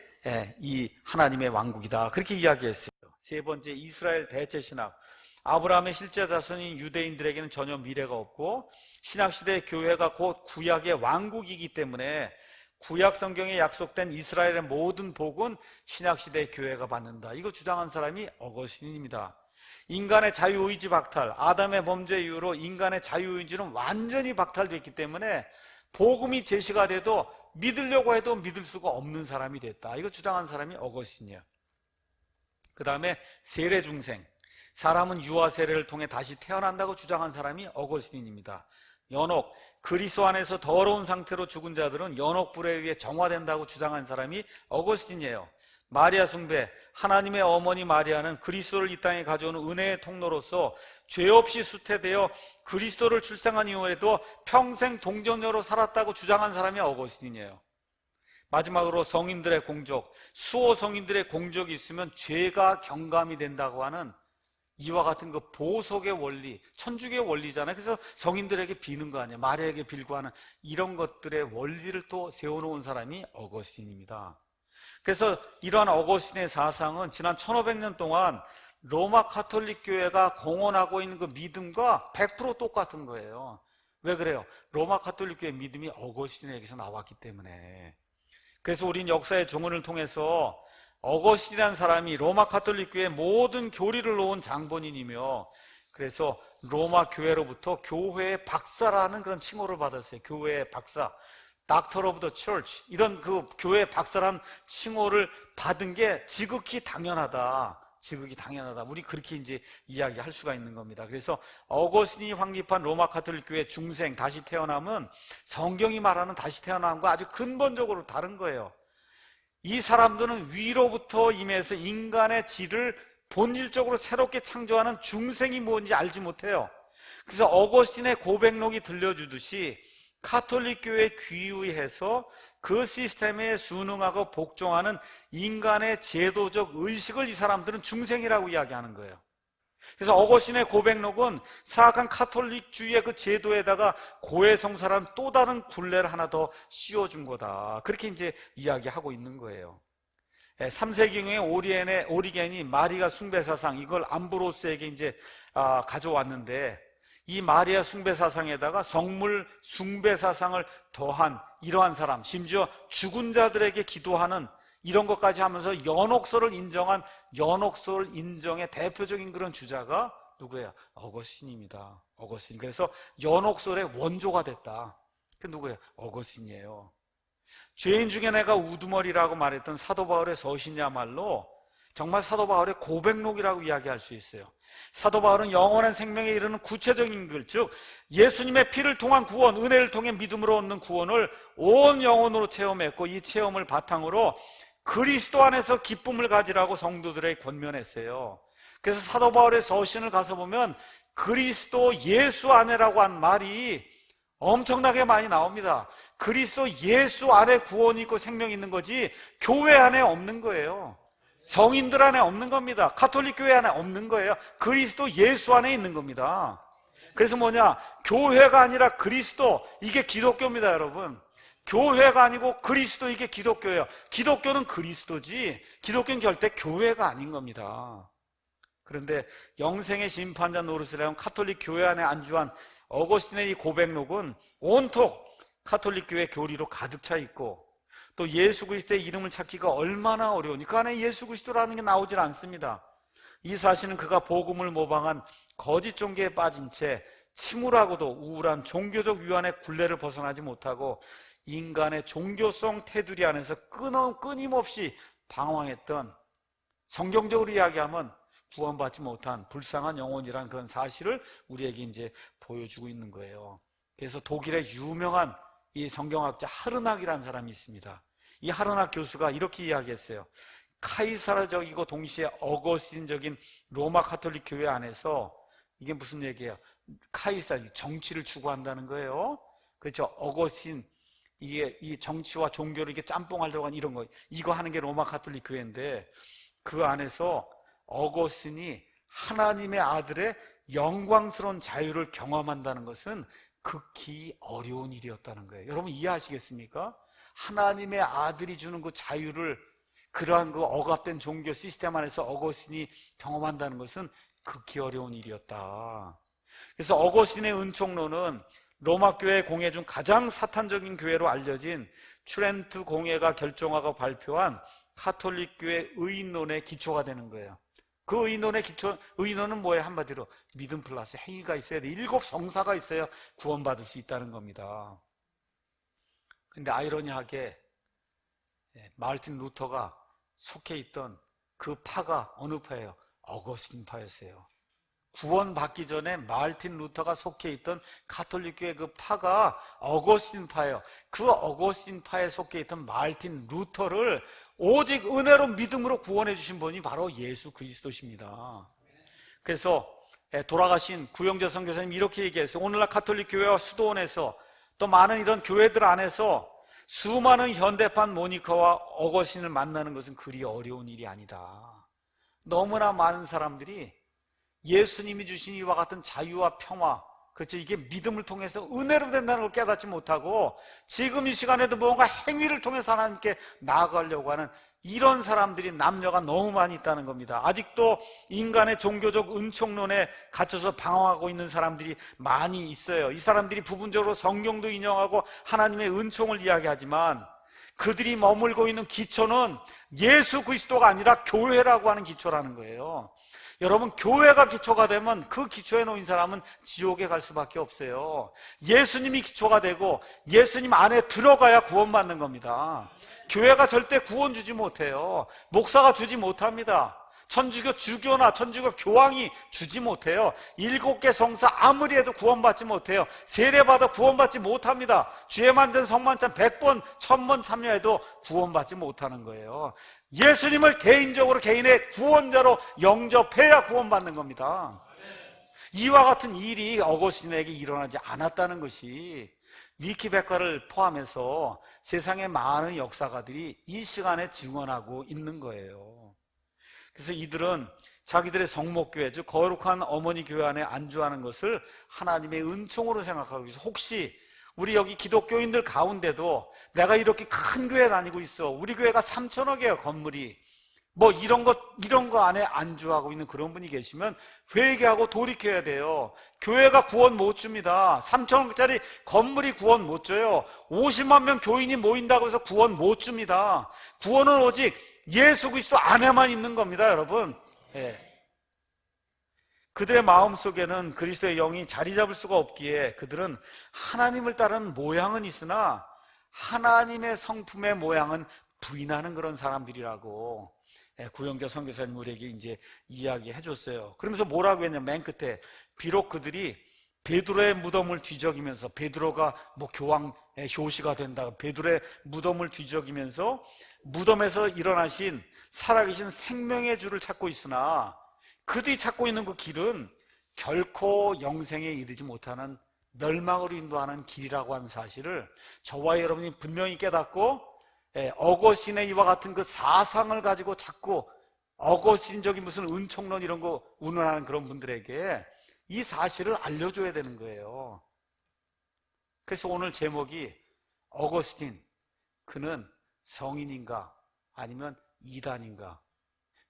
이 하나님의 왕국이다, 그렇게 이야기했어요. 세 번째, 이스라엘 대체신학. 아브라함의 실제 자손인 유대인들에게는 전혀 미래가 없고 신약시대의 교회가 곧 구약의 왕국이기 때문에 구약 성경에 약속된 이스라엘의 모든 복은 신약시대의 교회가 받는다, 이거 주장한 사람이 어거스틴입니다. 인간의 자유의지 박탈, 아담의 범죄 이후로 인간의 자유의지는 완전히 박탈됐기 때문에 복음이 제시가 돼도 믿으려고 해도 믿을 수가 없는 사람이 됐다, 이거 주장한 사람이 어거스틴이에요. 그 다음에 세례중생. 사람은 유아 세례를 통해 다시 태어난다고 주장한 사람이 어거스틴입니다. 연옥. 그리스도 안에서 더러운 상태로 죽은 자들은 연옥불에 의해 정화된다고 주장한 사람이 어거스틴이에요. 마리아 숭배. 하나님의 어머니 마리아는 그리스도를 이 땅에 가져오는 은혜의 통로로서 죄 없이 수태되어 그리스도를 출생한 이후에도 평생 동정녀로 살았다고 주장한 사람이 어거스틴이에요. 마지막으로 성인들의 공적. 수호 성인들의 공적이 있으면 죄가 경감이 된다고 하는 이와 같은 그 보석의 원리, 천주교의 원리잖아요. 그래서 성인들에게 비는 거 아니에요. 마리아에게 빌고 하는 이런 것들의 원리를 또 세워놓은 사람이 어거스틴입니다. 그래서 이러한 어거스틴의 사상은 지난 1500년 동안 로마 가톨릭 교회가 공언하고 있는 그 믿음과 100% 똑같은 거예요. 왜 그래요? 로마 가톨릭 교회의 믿음이 어거스틴에게서 나왔기 때문에. 그래서 우린 역사의 종언을 통해서 어거스틴이라는 사람이 로마 가톨릭 교회의 모든 교리를 놓은 장본인이며, 그래서 로마 교회로부터 교회의 박사라는 그런 칭호를 받았어요. 교회의 박사, Doctor of the Church, 이런 그 교회의 박사라는 칭호를 받은 게 지극히 당연하다. 지극히 당연하다. 우리 그렇게 이제 이야기할 수가 있는 겁니다. 그래서 어거스틴이 확립한 로마 가톨릭 교회 중생, 다시 태어남은 성경이 말하는 다시 태어남과 아주 근본적으로 다른 거예요. 이 사람들은 위로부터 임해서 인간의 질을 본질적으로 새롭게 창조하는 중생이 뭔지 알지 못해요. 그래서 어거스틴의 고백록이 들려주듯이 가톨릭 교회에 귀의해서 그 시스템에 순응하고 복종하는 인간의 제도적 의식을 이 사람들은 중생이라고 이야기하는 거예요. 그래서 어거스틴의 고백록은 사악한 가톨릭주의의 그 제도에다가 고해성사라는 또 다른 굴레를 하나 더 씌워준 거다, 그렇게 이제 이야기하고 있는 거예요. 3세기경에 오리겐이 마리아 숭배사상, 이걸 암브로스에게 이제 가져왔는데, 이 마리아 숭배사상에다가 성물 숭배사상을 더한 이러한 사람, 심지어 죽은 자들에게 기도하는 이런 것까지 하면서 연옥설을 인정한 연옥설 인정의 대표적인 그런 주자가 누구예요? 어거스틴입니다. 어거스틴. 그래서 연옥설의 원조가 됐다. 그 누구예요? 어거스틴이에요. 죄인 중에 내가 우두머리라고 말했던 사도 바울의 서신이야말로 정말 사도 바울의 고백록이라고 이야기할 수 있어요. 사도 바울은 영원한 생명에 이르는 구체적인 글, 즉 예수님의 피를 통한 구원, 은혜를 통해 믿음으로 얻는 구원을 온 영혼으로 체험했고, 이 체험을 바탕으로 그리스도 안에서 기쁨을 가지라고 성도들에게 권면했어요. 그래서 사도 바울의 서신을 가서 보면 그리스도 예수 안에라고 한 말이 엄청나게 많이 나옵니다. 그리스도 예수 안에 구원이 있고 생명이 있는 거지 교회 안에 없는 거예요. 성인들 안에 없는 겁니다. 가톨릭 교회 안에 없는 거예요. 그리스도 예수 안에 있는 겁니다. 그래서 뭐냐, 교회가 아니라 그리스도, 이게 기독교입니다. 여러분, 교회가 아니고 그리스도, 이게 기독교예요. 기독교는 그리스도지 기독교는 절대 교회가 아닌 겁니다. 그런데 영생의 심판자 노릇을 해온 가톨릭 교회 안에 안주한 어거스틴의 이 고백록은 온통 가톨릭 교회 교리로 가득 차 있고, 또 예수 그리스도의 이름을 찾기가 얼마나 어려우니 그 안에 예수 그리스도라는 게 나오질 않습니다. 이 사실은 그가 복음을 모방한 거짓 종교에 빠진 채 침울하고도 우울한 종교적 위안의 굴레를 벗어나지 못하고 인간의 종교성 테두리 안에서 끊임없이 방황했던, 성경적으로 이야기하면 구원받지 못한 불쌍한 영혼이라는 그런 사실을 우리에게 이제 보여주고 있는 거예요. 그래서 독일의 유명한 이 성경학자 하르낙이라는 사람이 있습니다. 이 하르낙 교수가 이렇게 이야기했어요. 카이사르적이고 동시에 어거스틴적인 로마 가톨릭 교회 안에서 이게 무슨 얘기예요? 카이사르, 정치를 추구한다는 거예요. 그렇죠? 어거스틴, 이게 이 정치와 종교를 이렇게 짬뽕하려고 하는 이런 거, 이거 하는 게 로마 가톨릭 교회인데, 그 안에서 어거스틴이 하나님의 아들의 영광스러운 자유를 경험한다는 것은 극히 어려운 일이었다는 거예요. 여러분 이해하시겠습니까? 하나님의 아들이 주는 그 자유를 그러한 그 억압된 종교 시스템 안에서 어거스틴이 경험한다는 것은 극히 어려운 일이었다. 그래서 어거스틴의 은총론은 로마 교회 공회 중 가장 사탄적인 교회로 알려진 트렌트 공회가 결정하고 발표한 가톨릭 교회 의인론의 기초가 되는 거예요. 그 의인론의 기초, 의인론은 뭐예요? 한마디로 믿음 플러스 행위가 있어야 돼. 7 성사가 있어야 구원받을 수 있다는 겁니다. 근데 아이러니하게 마르틴 루터가 속해 있던 그 파가 어느 파예요? 어거스틴 파였어요. 구원받기 전에 마르틴 루터가 속해 있던 가톨릭 교회 그 파가 어거스틴 파예요. 그 어거스틴 파에 속해 있던 마르틴 루터를 오직 은혜로 믿음으로 구원해 주신 분이 바로 예수 그리스도십니다. 그래서 돌아가신 구영재 선교사님이 이렇게 얘기했어요. 오늘날 가톨릭 교회와 수도원에서 또 많은 이런 교회들 안에서 수많은 현대판 모니커와 어거스틴을 만나는 것은 그리 어려운 일이 아니다. 너무나 많은 사람들이 예수님이 주신 이와 같은 자유와 평화, 그렇죠? 이게 믿음을 통해서 은혜로 된다는 걸 깨닫지 못하고 지금 이 시간에도 뭔가 행위를 통해서 하나님께 나아가려고 하는 이런 사람들이 남녀가 너무 많이 있다는 겁니다. 아직도 인간의 종교적 은총론에 갇혀서 방황하고 있는 사람들이 많이 있어요. 이 사람들이 부분적으로 성경도 인용하고 하나님의 은총을 이야기하지만 그들이 머물고 있는 기초는 예수 그리스도가 아니라 교회라고 하는 기초라는 거예요. 여러분, 교회가 기초가 되면 그 기초에 놓인 사람은 지옥에 갈 수밖에 없어요. 예수님이 기초가 되고 예수님 안에 들어가야 구원받는 겁니다. 교회가 절대 구원 주지 못해요. 목사가 주지 못합니다. 천주교 주교나 천주교 교황이 주지 못해요. 7개 성사 아무리 해도 구원받지 못해요. 세례받아 구원받지 못합니다. 주의 만든 성만찬 100번, 1000번 참여해도 구원받지 못하는 거예요. 예수님을 개인적으로 개인의 구원자로 영접해야 구원받는 겁니다. 이와 같은 일이 어거스틴에게 일어나지 않았다는 것이 위키백과를 포함해서 세상의 많은 역사가들이 이 시간에 증언하고 있는 거예요. 그래서 이들은 자기들의 성목교회, 즉 거룩한 어머니 교회 안에 안주하는 것을 하나님의 은총으로 생각하고 있어요. 혹시 우리 여기 기독교인들 가운데도 내가 이렇게 큰 교회 다니고 있어, 우리 교회가 3,000억이에요 건물이, 뭐 이런 거 안에 안주하고 있는 그런 분이 계시면 회개하고 돌이켜야 돼요. 교회가 구원 못 줍니다. 3,000억짜리 건물이 구원 못 줘요. 50만 명 교인이 모인다고 해서 구원 못 줍니다. 구원은 오직 예수 그리스도 안에만 있는 겁니다, 여러분. 그들의 마음속에는 그리스도의 영이 자리 잡을 수가 없기에 그들은 하나님을 따르는 모양은 있으나 하나님의 성품의 모양은 부인하는 그런 사람들이라고 구영재 선교사님 우리에게 이제 이야기해 줬어요. 그러면서 뭐라고 했냐면 맨 끝에 비록 그들이 베드로의 무덤을 뒤적이면서, 베드로가 뭐 교황 효시가 된다, 베드로의 무덤을 뒤적이면서 무덤에서 일어나신 살아계신 생명의 주를 찾고 있으나 그들이 찾고 있는 그 길은 결코 영생에 이르지 못하는 멸망으로 인도하는 길이라고 하는 사실을 저와 여러분이 분명히 깨닫고, 어거스틴의 이와 같은 그 사상을 가지고 자꾸 어거스틴적인 무슨 은총론 이런 거 운운하는 그런 분들에게 이 사실을 알려줘야 되는 거예요. 그래서 오늘 제목이 어거스틴, 그는 성인인가 아니면 이단인가?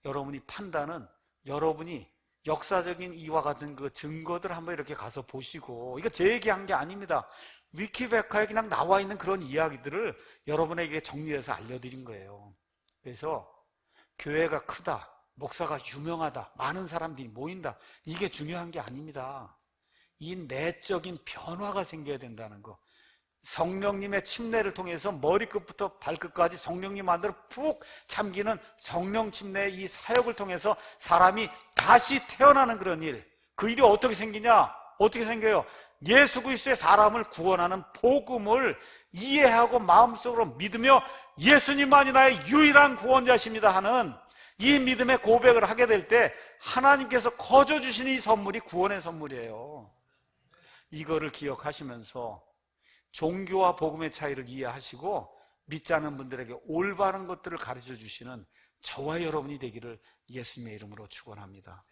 여러분이 판단은 여러분이 역사적인 이와 같은 그 증거들 한번 이렇게 가서 보시고, 이거 제 얘기한 게 아닙니다. 위키백과에 그냥 나와 있는 그런 이야기들을 여러분에게 정리해서 알려드린 거예요. 그래서 교회가 크다, 목사가 유명하다, 많은 사람들이 모인다, 이게 중요한 게 아닙니다. 이 내적인 변화가 생겨야 된다는 거. 성령님의 침례를 통해서 머리끝부터 발끝까지 성령님 안으로 푹 잠기는 성령 침례의 이 사역을 통해서 사람이 다시 태어나는 그런 일, 그 일이 어떻게 생기냐? 어떻게 생겨요? 예수 그리스도의 사람을 구원하는 복음을 이해하고 마음속으로 믿으며 예수님만이 나의 유일한 구원자십니다 하는 이 믿음의 고백을 하게 될 때 하나님께서 거저 주시는 이 선물이 구원의 선물이에요. 이거를 기억하시면서 종교와 복음의 차이를 이해하시고 믿지 않는 분들에게 올바른 것들을 가르쳐 주시는 저와 여러분이 되기를 예수님의 이름으로 축원합니다.